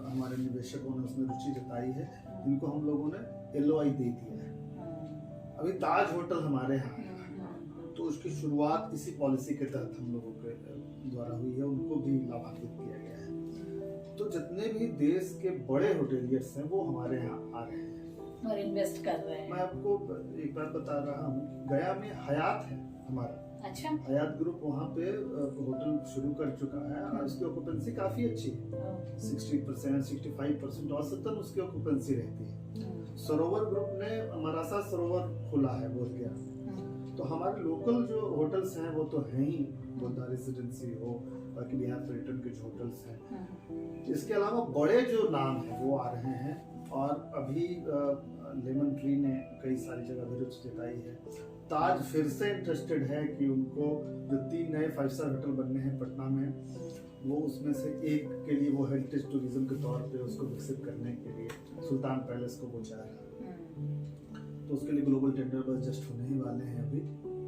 हमारे निवेशकों ने उसमें रुचि जताई है, जिनको हम लोगों ने LOI दे दिया है। अभी ताज होटल हमारे यहाँ है, तो उसकी शुरुआत इसी पॉलिसी के तहत हम लोगों के द्वारा हुई है, उनको भी लाभान्वित किया गया है। तो जितने भी देश के बड़े होटेलियर्स हैं वो हमारे यहाँ आ रहे हैं और इन्वेस्ट कर रहे हैं। मैं आपको एक बात बता रहा हूँ, गया में हयात है हमारा। अच्छा। हयात ग्रुप वहाँ पे होटल शुरू कर चुका है और इसकी ऑक्यूपेंसी काफी अच्छी है, 60% 65% औसतन उसकी ऑक्यूपेंसी रहती है। सरोवर ग्रुप ने मरासा सरोवर खोला है बोधगया। तो हमारे लोकल जो होटल्स हैं वो तो हैं ही, बुद्धा रेसिडेंसी हो, बाकी बिहार पर्यटन के जो होटल्स हैं। इसके अलावा बड़े जो नाम हैं वो आ रहे हैं। और अभी लेमन ट्री ने कई सारी जगह भी रुचि जताई है। ताज फिर से इंटरेस्टेड है कि उनको जो 3 नए 5 स्टार होटल बनने हैं पटना में, वो उसमें से एक के लिए वो हेरिटेज टूरिज्म के तौर पे उसको विकसित करने के लिए सुल्तान पैलेस को वो चाह रहा है। तो उसके लिए ग्लोबल टेंडर बस जस्ट होने ही वाले हैं अभी।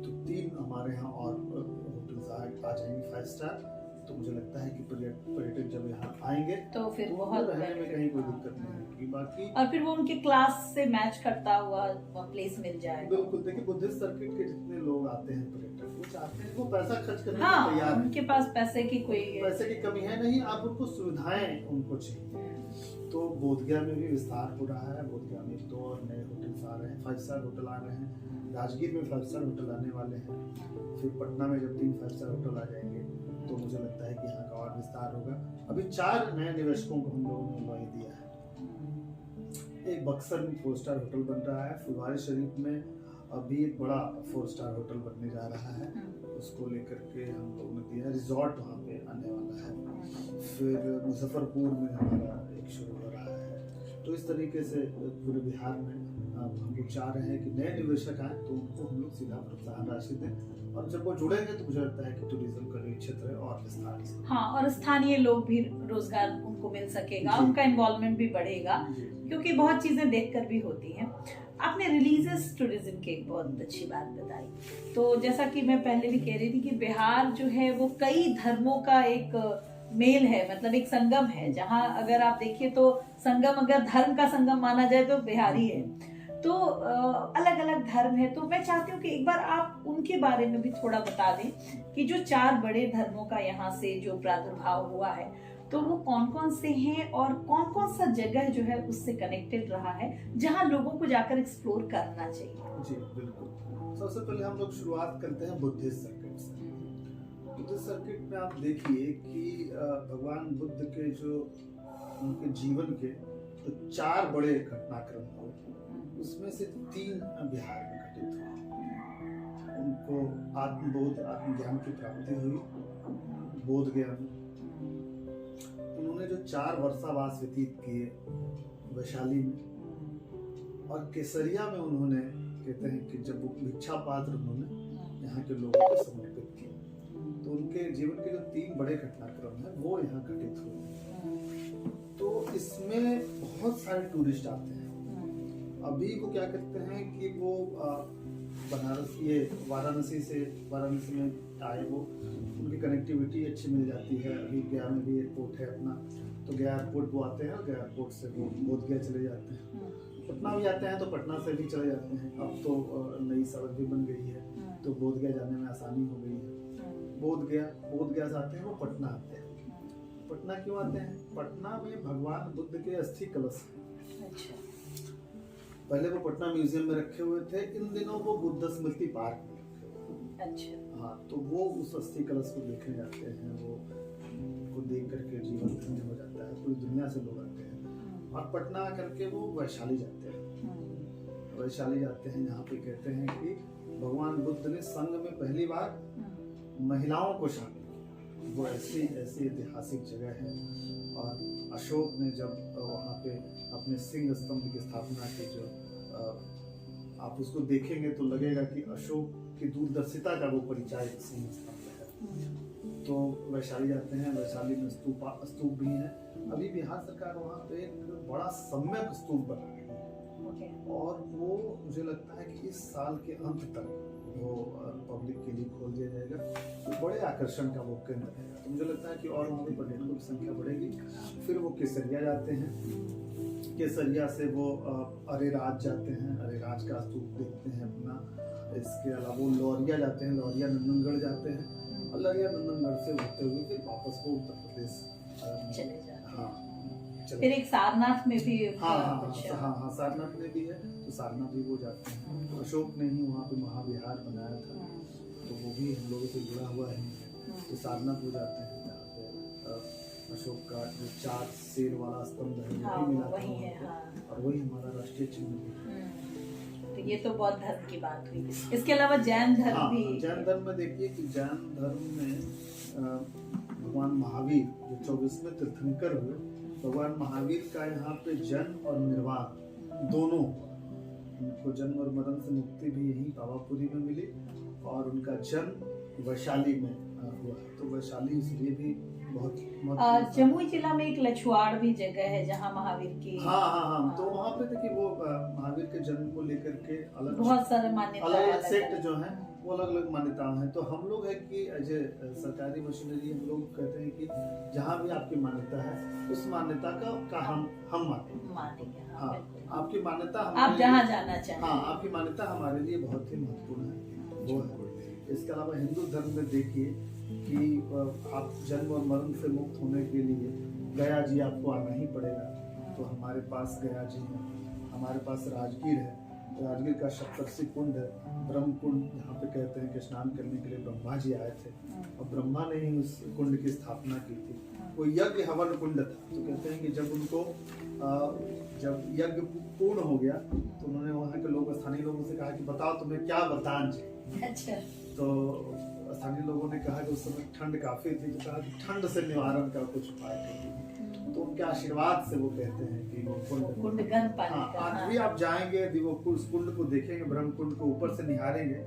तो 3 हमारे यहाँ और होटल्स आ जाएंगे 5 स्टार। तो मुझे लगता है कि पर्यटक जब यहाँ आएंगे तो फिर बहुत रहने में कहीं कोई दिक्कत नहीं होगी। बाकी और फिर वो उनके क्लास से मैच करता हुआ प्लेस मिल जाएगा। बिल्कुल। देखिए बुद्धिस्ट सर्किट के जितने लोग आते हैं पर्यटक, वो चाहते हैं, वो पैसा खर्च करने हाँ, को तैयार है, उनके पास पैसे की कमी है नहीं। आप उनको सुविधाएं उनको चाहिए। तो बोधगया में भी विस्तार हो रहा है। बोधगया में 2 और नए होटल्स आ रहे हैं, 5 स्टार होटल आ रहे हैं। राजगीर में 5 स्टार होटल आने वाले हैं। फिर पटना में जब 3 5 स्टार होटल आ जाएंगे तो मुझे लगता है कि यहाँ का और विस्तार होगा। अभी 4 नए निवेशकों को हम लोगों ने LOI दिया है। एक बक्सर में 4 स्टार होटल बन रहा है। फुलवारी शरीफ में अभी एक बड़ा 4 स्टार होटल बनने जा रहा है, उसको लेकर के हम लोगों ने दिया है। रिजॉर्ट वहाँ पे आने वाला है। फिर मुजफ्फरपुर में हमारा एक शुरू हो रहा है। तो इस तरीके से पूरे बिहार में हम लोग चाह रहे हैं कि नए निवेशक आए तो उनको हम लोग सीधा प्रोत्साहन राशि दें। और जब वो जुड़ेंगे तो मुझे लगता है कि टूरिज्म का जो क्षेत्र है और विस्तार से, हाँ, और स्थानीय लोग भी रोजगार उनको मिल सकेगा, उनका इन्वॉल्वमेंट भी बढ़ेगा, क्योंकि बहुत चीजें देखकर भी होती हैं। आपने रिलीजियस टूरिज्म की एक बहुत अच्छी बात बताई। तो जैसा कि मैं पहले भी कह रही थी कि बिहार जो है वो कई धर्मों का एक मेल है, मतलब एक संगम है, जहाँ अगर आप देखिए तो संगम, अगर धर्म का संगम माना जाए तो बिहारी है। तो अलग अलग धर्म है। तो मैं चाहती हूँ कि एक बार आप उनके बारे में भी थोड़ा बता दें कि जो 4 बड़े धर्मों का यहाँ से जो प्रादुर्भाव हुआ है तो वो कौन कौन से हैं और कौन कौन सा जगह जो है उससे कनेक्टेड रहा है जहाँ लोगों को जाकर एक्सप्लोर करना चाहिए। जी बिल्कुल। सबसे पहले हम लोग शुरुआत करते हैं बुद्धिस्ट सर्किट से। बुद्धिस्ट सर्किट में आप देखिए कि भगवान बुद्ध के जो उनके जीवन के तो 4 बड़े घटनाक्रम हुए, उसमें से 3 बिहार में घटित हुए। उनको आत्मबोध, आत्मज्ञान की प्राप्ति हुई बोधगया में। उन्होंने जो 4 वर्षावास व्यतीत किए वैशाली में और केसरिया में, उन्होंने कहते हैं कि जब वो भिक्षा पात्र उन्होंने यहाँ के लोगों को समर्पित किया, तो उनके जीवन के जो 3 बड़े घटनाक्रम हैं वो यहाँ घटित हुए। तो इसमें बहुत सारे टूरिस्ट आते हैं। अभी वो क्या करते हैं कि वो बनारस, ये वाराणसी में आए, वो उनकी कनेक्टिविटी अच्छी मिल जाती है। अभी गया में भी एयरपोर्ट है अपना, तो गया एयरपोर्ट वो आते हैं और गया एयरपोर्ट से वो बोधगया चले जाते हैं। पटना भी आते हैं तो पटना से भी चले जाते हैं। अब तो नई सड़क भी बन गई है, तो बोधगया जाने में आसानी हो गई है। बोधगया से आते हैं वो पटना आते हैं। पटना क्यों आते हैं? पटना में भगवान बुद्ध के अस्थि कलश हैं। अच्छा। पहले वो पटना म्यूजियम में रखे हुए थे, इन दिनों वो बुद्ध स्मृति पार्क में रखे हुए हैं। अच्छा। हाँ, तो वो उस अस्थि कलश को देखने जाते हैं। वो देख करके जीवन धन्य हो जाता है। पूरी दुनिया से लोग आते हैं और पटना आकर के वो वैशाली जाते हैं। वैशाली जाते हैं, यहाँ पे कहते हैं कि भगवान बुद्ध ने संघ में पहली बार महिलाओं को शामिल किया। वो ऐसी ऐतिहासिक जगह है। और अशोक ने जब वहाँ पे अपने सिंह स्तंभ की स्थापना की, जो आप उसको देखेंगे तो लगेगा कि अशोक की दूरदर्शिता का वो परिचय सिंह स्तंभ है। तो वैशाली जाते हैं। वैशाली में स्तूप भी है। अभी बिहार सरकार वहाँ पे एक बड़ा सम्यक स्तूप बना रही है और वो मुझे लगता है कि इस साल के अंत तक वो पब्लिक के लिए खोल दिया जाएगा। तो बड़े आकर्षण का वो केंद्र है। तो मुझे लगता है कि और वहाँ पे पर्यटकों की संख्या बढ़ेगी। फिर वो केसरिया जाते हैं। केसरिया से वो अरेराज जाते हैं। अरेराज का स्तूप देखते हैं अपना। इसके अलावा वो लौरिया जाते हैं। लौरिया नंदनगढ़ जाते हैं और लौरिया नंदनगढ़ से होते हुए फिर वापस वो उत्तर प्रदेश चले जाते हैं। हाँ, फिर एक सारनाथ में भी हाँ, सारनाथ में भी है, तो सारनाथ भी वो जाते हैं। तो अशोक ने ही वहाँ पे महाविहार बनाया था, तो वो भी हम लोगों से जुड़ा हुआ है। तो सारनाथ वो जाते हैं, जहाँ पे अशोक का जो 4 शेर वाला स्तंभ है वो भी मिला था, और वही हमारा राष्ट्रीय चिन्ह है। तो ये तो बौद्ध धर्म की बात हुई। इसके अलावा जैन धर्म भी। जैन धर्म में देखिए कि जैन धर्म में भगवान महावीर जो 24वें तीर्थंकर हुए, भगवान महावीर का यहाँ पे जन्म और निर्वाण दोनों, उनको जन्म और मरण से मुक्ति भी यहीं पावापुरी में मिली और उनका जन्म वैशाली में हुआ। तो वैशाली इसलिए भी बहुत जमुई जिला में एक लछुआड़ भी जगह है जहाँ महावीर की हाँ। तो वहाँ पे देखिए वो महावीर के जन्म को लेकर के अलग बहुत सारे मान्यता, अलग सेक्ट जो है वो अलग अलग मान्यताएं हैं। तो हम लोग है कि एज ए सरकारी मशीनरी हम लोग कहते हैं कि जहाँ भी आपकी मान्यता है उस मान्यता का हम मानेंगे। हाँ, आपकी मान्यता आप जहाँ जाना चाहें। हाँ, आपकी मान्यता हमारे लिए बहुत ही महत्वपूर्ण है। वो है। इसके अलावा हिंदू धर्म में देखिए कि आप जन्म और मरण से मुक्त होने के लिए गया जी आपको आना ही पड़ेगा। तो हमारे पास गया जी है, हमारे पास राजगीर है। राजगीर का सप्तर्षि कुंड है, ब्रह्म कुंड, जहाँ पे कहते हैं कि स्नान करने के लिए ब्रह्मा जी आए थे और ब्रह्मा ने ही उस कुंड की स्थापना की थी। वो यज्ञ हवन कुंड था। तो कहते हैं कि जब उनको जब यज्ञ पूर्ण हो गया तो उन्होंने वहाँ के लोग, स्थानीय लोगों से कहा कि बताओ तुम्हें क्या वरदान चाहिए। अच्छा। तो स्थानीय लोगों ने कहा कि उस समय ठंड काफी थी, तो कहा कि ठंड से निवारण का कुछ उपाय करिए। तो उनके आशीर्वाद से वो कहते हैं कि वो कुंड गर्म पानी का। आज भी आप जाएंगे यदि वो उस कुंड को देखेंगे, ब्रह्म कुंड को ऊपर से निहारेंगे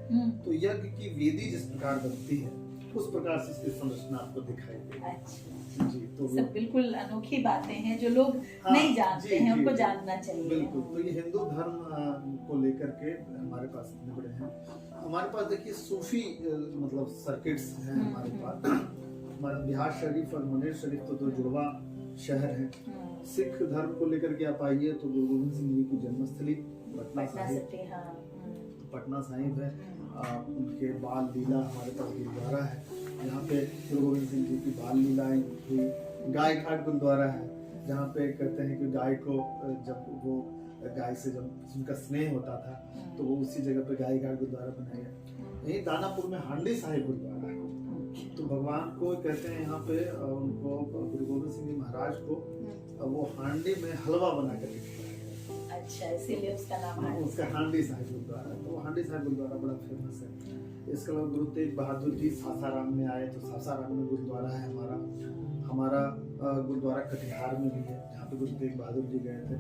तो यज्ञ की वेदी जिस प्रकार बनती है उस प्रकार से इसकी संरचना आपको दिखाई देगी। जी, तो सब बिल्कुल अनोखी बातें हैं जो लोग नहीं जानते हैं, उनको जानना चाहिए। बिल्कुल। तो ये हिंदू धर्म को लेकर के हमारे पास इतने बड़े हैं। हमारे पास देखिए सूफी मतलब सर्किट्स हैं हमारे पास। हमारा बिहार शरीफ और मुनेर शरीफ तो 2 जुड़वा शहर हैं। सिख धर्म को लेकर के आप आइए तो गुरु गोविंद सिंह जी की जन्मस्थली पटना साहिब है। उनके बाल लीला हमारे पास गुरुद्वारा है, यहाँ पे गुरु गोविंद सिंह जी की बाल लीलाएं हुई। गाय घाट गुरुद्वारा है, जहाँ पे कहते हैं कि गाय को जब वो गाय से जब उनका स्नेह होता था तो वो उसी जगह पे गाय घाट गुरुद्वारा बनाया गया। यही दानापुर में हांडी साहिब गुरुद्वारा है। तो भगवान को कहते हैं यहाँ पे उनको गुरु गोविंद सिंह जी महाराज को वो हांडी में हलवा बना कर खिलाया गया। अच्छा, इसीलिए उसका नाम है। उसका हांडी साहिब गुरुद्वारा। तो हांडी साहिब गुरुद्वारा बड़ा फेमस है। इसके अलावा गुरु तेग बहादुर जी सासाराम में आए तो सासाराम में गुरुद्वारा है हमारा। हमारा गुरुद्वारा कटिहार में भी है जहाँ पे गुरु तेग बहादुर जी गए थे।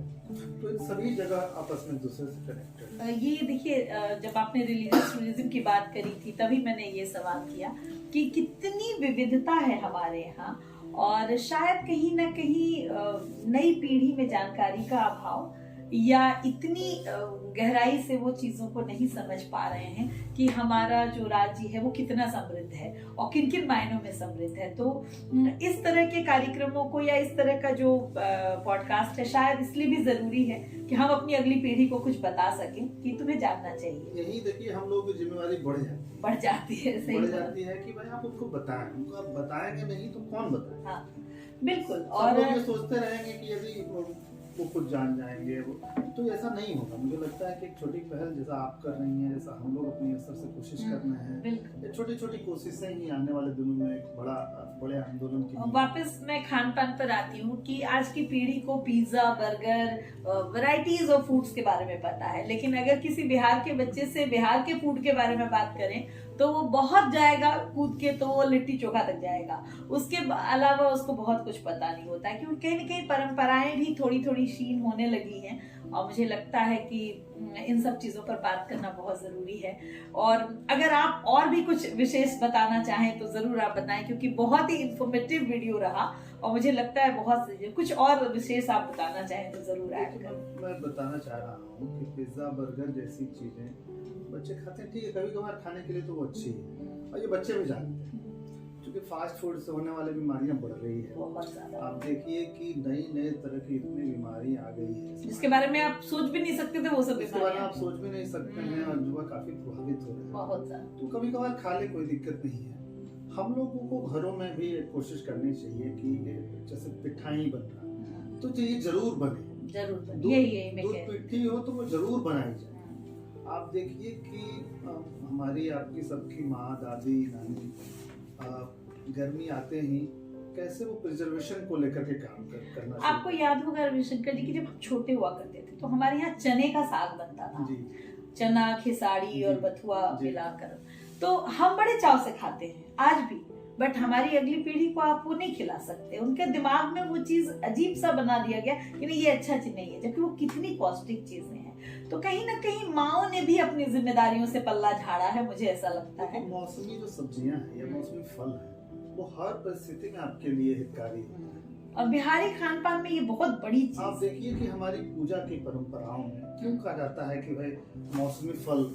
तो इन सभी जगह आपस में एक दूसरे से कनेक्टेड है। ये देखिए, जब आपने रिलीजियस टूरिज्म की बात करी थी तभी मैंने ये सवाल किया कि कितनी विविधता है हमारे यहाँ, और शायद कहीं ना कहीं नई पीढ़ी में जानकारी का अभाव या इतनी गहराई से वो चीजों को नहीं समझ पा रहे हैं कि हमारा जो राज्य है वो कितना समृद्ध है और किन किन मायनों में समृद्ध है। तो इस तरह के कार्यक्रमों को या इस तरह का जो पॉडकास्ट है शायद इसलिए भी जरूरी है कि हम अपनी अगली पीढ़ी को कुछ बता सकें कि तुम्हें जानना चाहिए। यही देखिए हम लोग की जिम्मेवारी बढ़ जाती है सही बढ़ जाती है कि भाई आप उनको बताएं, उनको आप बताएंगे नहीं तो कौन बताए। हाँ बिल्कुल। और लोग ये सोचते रहेंगे कि यदि वो खुद जान जाएंगे तो ऐसा नहीं होगा। मुझे लगता है कि एक छोटी पहल जैसा आप कर रही हैं, जैसा हम लोग अपनी स्तर से कोशिश कर रहे हैं, ये छोटी छोटी कोशिशें ही आने वाले दिनों में एक बड़े आंदोलन की। वापस मैं खान पान पर आती हूँ कि आज की पीढ़ी को pizza, burger, varieties of foods के बारे में पता है, लेकिन अगर किसी बिहार के बच्चे से बिहार के फूड के बारे में बात करें तो वो बहुत जाएगा कूद के, तो वो लिट्टी चोखा तक जाएगा। उसके अलावा उसको बहुत कुछ पता नहीं होता है, क्योंकि कहीं न कहीं परंपराएं भी थोड़ी थोड़ी क्षीण होने लगी हैं। और मुझे लगता है कि इन सब चीजों पर बात करना बहुत जरूरी है। और अगर आप और भी कुछ विशेष बताना चाहें तो जरूर आप बताएं, क्योंकि बहुत ही इंफॉर्मेटिव वीडियो रहा और मुझे लगता है बहुत कुछ और विशेष आप बताना चाहें तो जरूर ऐड करें। मैं बताना चाह रहा हूँ कि पिज्जा, बर्गर जैसी चीजें बच्चे खाते हैं, ठीक है, कभी कभार खाने के लिए तो वो अच्छी है और ये बच्चे भी जानते हैं, क्योंकि फास्ट फूड से होने वाली बीमारियां बढ़ रही है। आप देखिए कि नई तरह की इतनी बीमारी आ गई है जिसके बारे में आप सोच भी नहीं सकते थे, वो सब बीमारियां आप सोच भी नहीं सकते हैं, और युवा काफी प्रभावित हो रहे हैं बहुत ज्यादा। तो कभी कभार खा ले, कोई दिक्कत नहीं है। हम लोगों को घरों में भी कोशिश करनी चाहिए कि जैसे पिठाई बन रहा तो ये जरूर बने, दूध पिट्ठी हो तो वो जरूर बनाई जाए। आप देखिए कि हमारी आपकी सबकी माँ, दादी, नानी गर्मी आते ही कैसे वो प्रिजर्वेशन को लेकर के काम करना। आपको याद होगा रविशंकर जी कि जब हम छोटे हुआ करते थे तो हमारे यहाँ चने का साग बनता था जी। चना, खिसाड़ी और बथुआ मिलाकर, तो हम बड़े चाव से खाते हैं आज भी। बट हमारी अगली पीढ़ी को आप वो नहीं खिला सकते, उनके दिमाग में वो चीज अजीब सा बना दिया गया कि नहीं ये अच्छा चीज नहीं है, जबकि वो कितनी पौष्टिक चीजें हैं। तो कहीं ना कहीं माओ ने भी अपनी जिम्मेदारियों से पल्ला झाड़ा है, मुझे ऐसा लगता है। मौसमी जो सब्जियां हैं या मौसमी फल है वो हर परिस्थिति में आपके लिए हितकारी है, और बिहारी खान पान में ये बहुत बड़ी चीज। आप देखिए कि हमारी पूजा की परंपराओं में क्यों कहा जाता है कि भाई मौसमी फल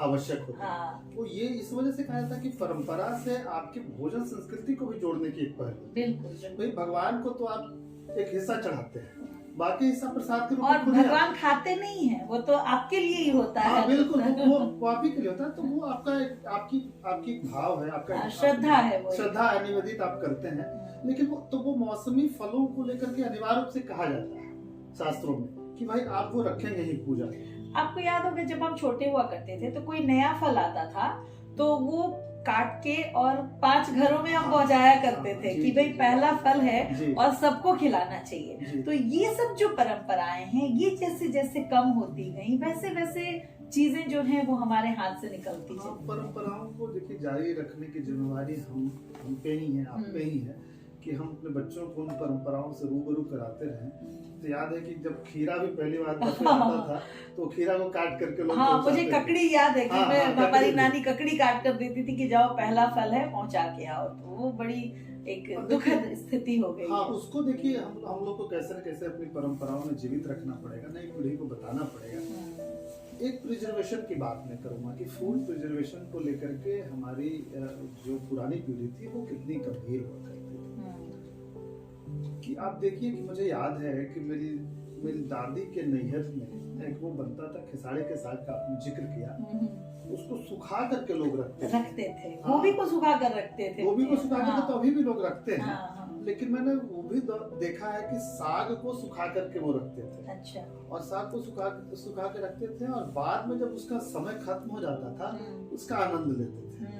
आवश्यक होता है। वो ये इस वजह से कहा जाता है कि परंपरा से आपकी भोजन संस्कृति को भी जोड़ने की एक पहल। बिल्कुल। भाई भगवान को तो आप एक हिस्सा चढ़ाते हैं, बाकी हिस्सा प्रसाद के रूप में, और भगवान खाते नहीं है, वो तो आपके लिए ही होता है। बिल्कुल, वो आप ही के लिए होता है। तो वो आपका आपकी भाव है, आपका श्रद्धा है, श्रद्धा निवेदित आप करते हैं। लेकिन वो मौसमी फलों को लेकर के अनिवार्य रूप से कहा जाता है शास्त्रों में कि भाई आप वो रखेंगे ही पूजा। आपको याद होगा जब हम छोटे हुआ करते थे तो कोई नया फल आता था तो वो काट के और 5 घरों में हम पहुंचाया करते थे कि भाई पहला फल है और सबको खिलाना चाहिए। तो ये सब जो परंपराएं हैं ये जैसे जैसे कम होती गई वैसे वैसे चीजें जो हैं वो हमारे हाथ से निकलती चली। परंपराओं को देखिए जारी रखने की जिम्मेवारी हम पे ही है, आप पे ही है कि हम अपने बच्चों को उन परंपराओं से रूबरू कराते रहें। तो याद है कि जब खीरा भी पहली बार आता था तो खीरा को काट करके लोग मुझे ककड़ी याद है कि मैं हमारी नानी ककड़ी काट कर देती थी कि जाओ पहला फल है पहुंचा के आओ। तो वो बड़ी एक दुखद स्थिति हो गई। उसको देखिए हम लोग को कैसे न कैसे अपनी परंपराओं में जीवित रखना पड़ेगा, नई पीढ़ी को बताना पड़ेगा। एक प्रिजर्वेशन की बात मैं करूंगा कि फूड प्रिजर्वेशन को लेकर के हमारी जो पुरानी पीढ़ी थी वो कितनी गंभीर हुआ करती थी। कि आप देखिए कि मुझे याद है कि मेरी दादी के नैहर में एक वो बनता था खिसाड़ी के साग का, आपने जिक्र किया, उसको सुखा करके लोग रखते थे। गोभी को सुखा कर रखते थे, गोभी को सुखा करके तो अभी भी लोग रखते हैं। लेकिन मैंने वो भी देखा है कि साग को सुखा करके वो रखते थे। अच्छा। और साग को सुखा के रखते थे और बाद में जब उसका समय खत्म हो जाता था उसका आनंद लेते थे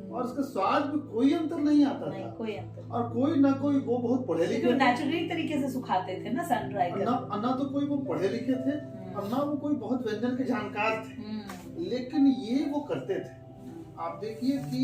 और उसका स्वाद में कोई अंतर नहीं आता था। कोई अंतर। और कोई ना कोई वो बहुत पढ़े लिखे नेचुरली तरीके से सुखाते थे ना, सन ड्राई करके। ना तो कोई वो पढ़े लिखे थे और ना वो कोई बहुत व्यंजन के जानकार थे, लेकिन ये वो करते थे। आप देखिए कि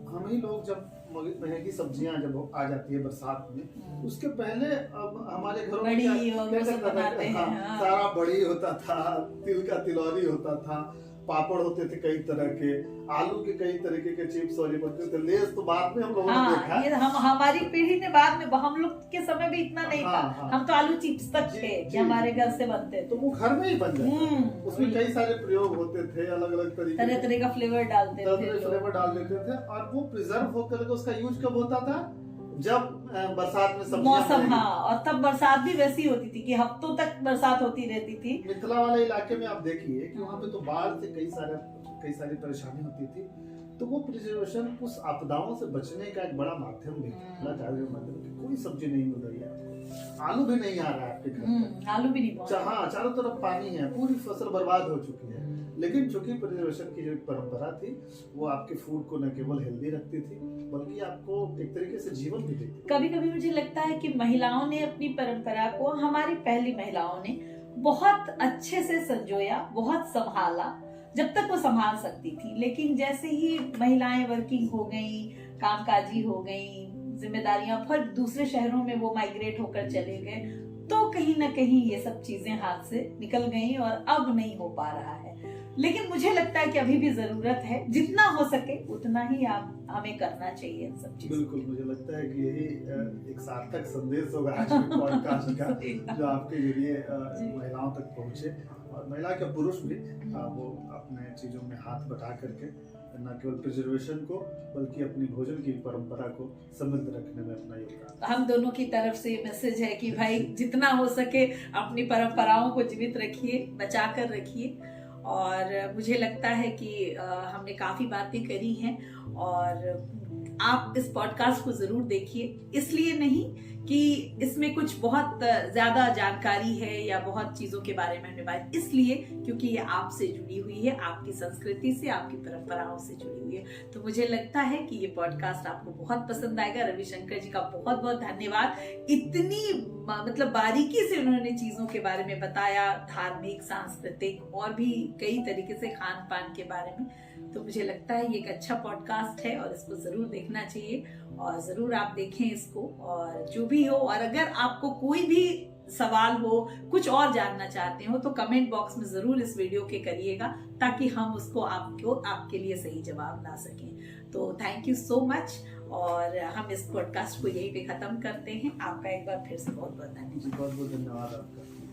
हम ही लोग जब महंगी सब्जियां जब आ जाती है बरसात में, उसके पहले अब हमारे घरों में बड़ी क्या और क्या वो सब करता था, बनाते हैं, हाँ। सारा बड़ी होता था, तिल का तिलौरी होता था, पापड़ होते थे कई तरह के, आलू के कई तरीके के चिप्स और ये बनते थे। लेस तो बाद में हम लोगों ने देखा। हाँ, ये हमारी पीढ़ी ने बाद में, हम लोग के समय भी इतना नहीं हाँ, था। हाँ। हम तो आलू चिप्स तक जी, थे जी, कि हमारे जी। घर से बनते तो थे। वो घर में ही बन जाता था। उसमें वही। कई सारे प्रयोग होते थे, अलग अलग तरीके तरह तरह का फ्लेवर डालते थे फ्लेवर लोग। डाल देते थे, और वो प्रिजर्व होकर के उसका यूज कब होता था, जब बरसात में सब्जियां मौसम, बनेगी। हाँ, और तब बरसात भी वैसी होती थी कि हफ्तों तक बरसात होती रहती थी। मिथिला वाले इलाके में आप देखिए कि वहाँ पे तो बाढ़ से कई सारी परेशानी होती थी। तो वो प्रिजर्वेशन उस आपदाओं से बचने का एक बड़ा माध्यम भी था। कोई सब्जी नहीं मिल रही है आपको, आलू भी नहीं आ रहा है आपके घर तक, आलू भी नहीं पहुंचा। हाँ, चारों तरफ पानी है, पूरी फसल बर्बाद हो चुकी है। लेकिन चूंकि प्रिजर्वेशन की जो परंपरा थी, वो आपके फूड को न केवल हेल्दी रखती थी, बल्कि आपको एक तरीके से जीवन भी देती थी। कभी कभी मुझे लगता है कि महिलाओं ने अपनी परंपरा को, हमारी पहली महिलाओं ने बहुत अच्छे से संजोया, बहुत संभाला, जब तक वो संभाल सकती थी। लेकिन जैसे ही महिलाएं वर्किंग हो गई, कामकाजी हो गई, जिम्मेदारियां, फिर दूसरे शहरों में वो माइग्रेट होकर चले गए, तो कहीं ना कहीं ये सब चीजें हाथ से निकल गई और अब नहीं हो पा रहा है। लेकिन मुझे लगता है कि अभी भी जरूरत है, जितना हो सके उतना ही आप हमें करना चाहिए इन सब चीजों। बिल्कुल, मुझे लगता है कि यही एक सार्थक संदेश होगा आज के पॉडकास्ट का, जो आपके जरिए महिलाओं तक पहुंचे, और महिला के पुरुष भी वो अपने चीजों में हाथ बटा करके न केवल प्रिजर्वेशन को, बल्कि अपनी भोजन की परंपरा को समृद्ध रखने में अपना योगदान। हम दोनों की तरफ से मैसेज है कि भाई जितना हो सके अपनी परंपराओं को जीवित रखिए, बचा कर रखिए। और मुझे लगता है कि हमने काफी बातें करी हैं, और आप इस पॉडकास्ट को जरूर देखिए। इसलिए नहीं कि इसमें कुछ बहुत ज्यादा जानकारी है या बहुत चीजों के बारे में हमने बात, इसलिए क्योंकि ये आपसे जुड़ी हुई है, आपकी संस्कृति से, आपकी परंपराओं से जुड़ी हुई है। तो मुझे लगता है कि ये पॉडकास्ट आपको बहुत पसंद आएगा। रविशंकर जी का बहुत बहुत धन्यवाद, इतनी मतलब बारीकी से उन्होंने चीजों के बारे में बताया, धार्मिक, सांस्कृतिक और भी कई तरीके से खान पान के बारे में। तो मुझे लगता है ये एक अच्छा पॉडकास्ट है और इसको जरूर देखना चाहिए, और जरूर आप देखें इसको। और जो भी हो, और अगर आपको कोई भी सवाल हो, कुछ और जानना चाहते हो, तो कमेंट बॉक्स में जरूर इस वीडियो के करिएगा, ताकि हम उसको आपके लिए सही जवाब ला सकें। तो थैंक यू सो मच, और हम इस पॉडकास्ट को यहीं पे खत्म करते हैं। आपका एक बार फिर से बहुत बहुत धन्यवाद। बहुत बहुत धन्यवाद आपका।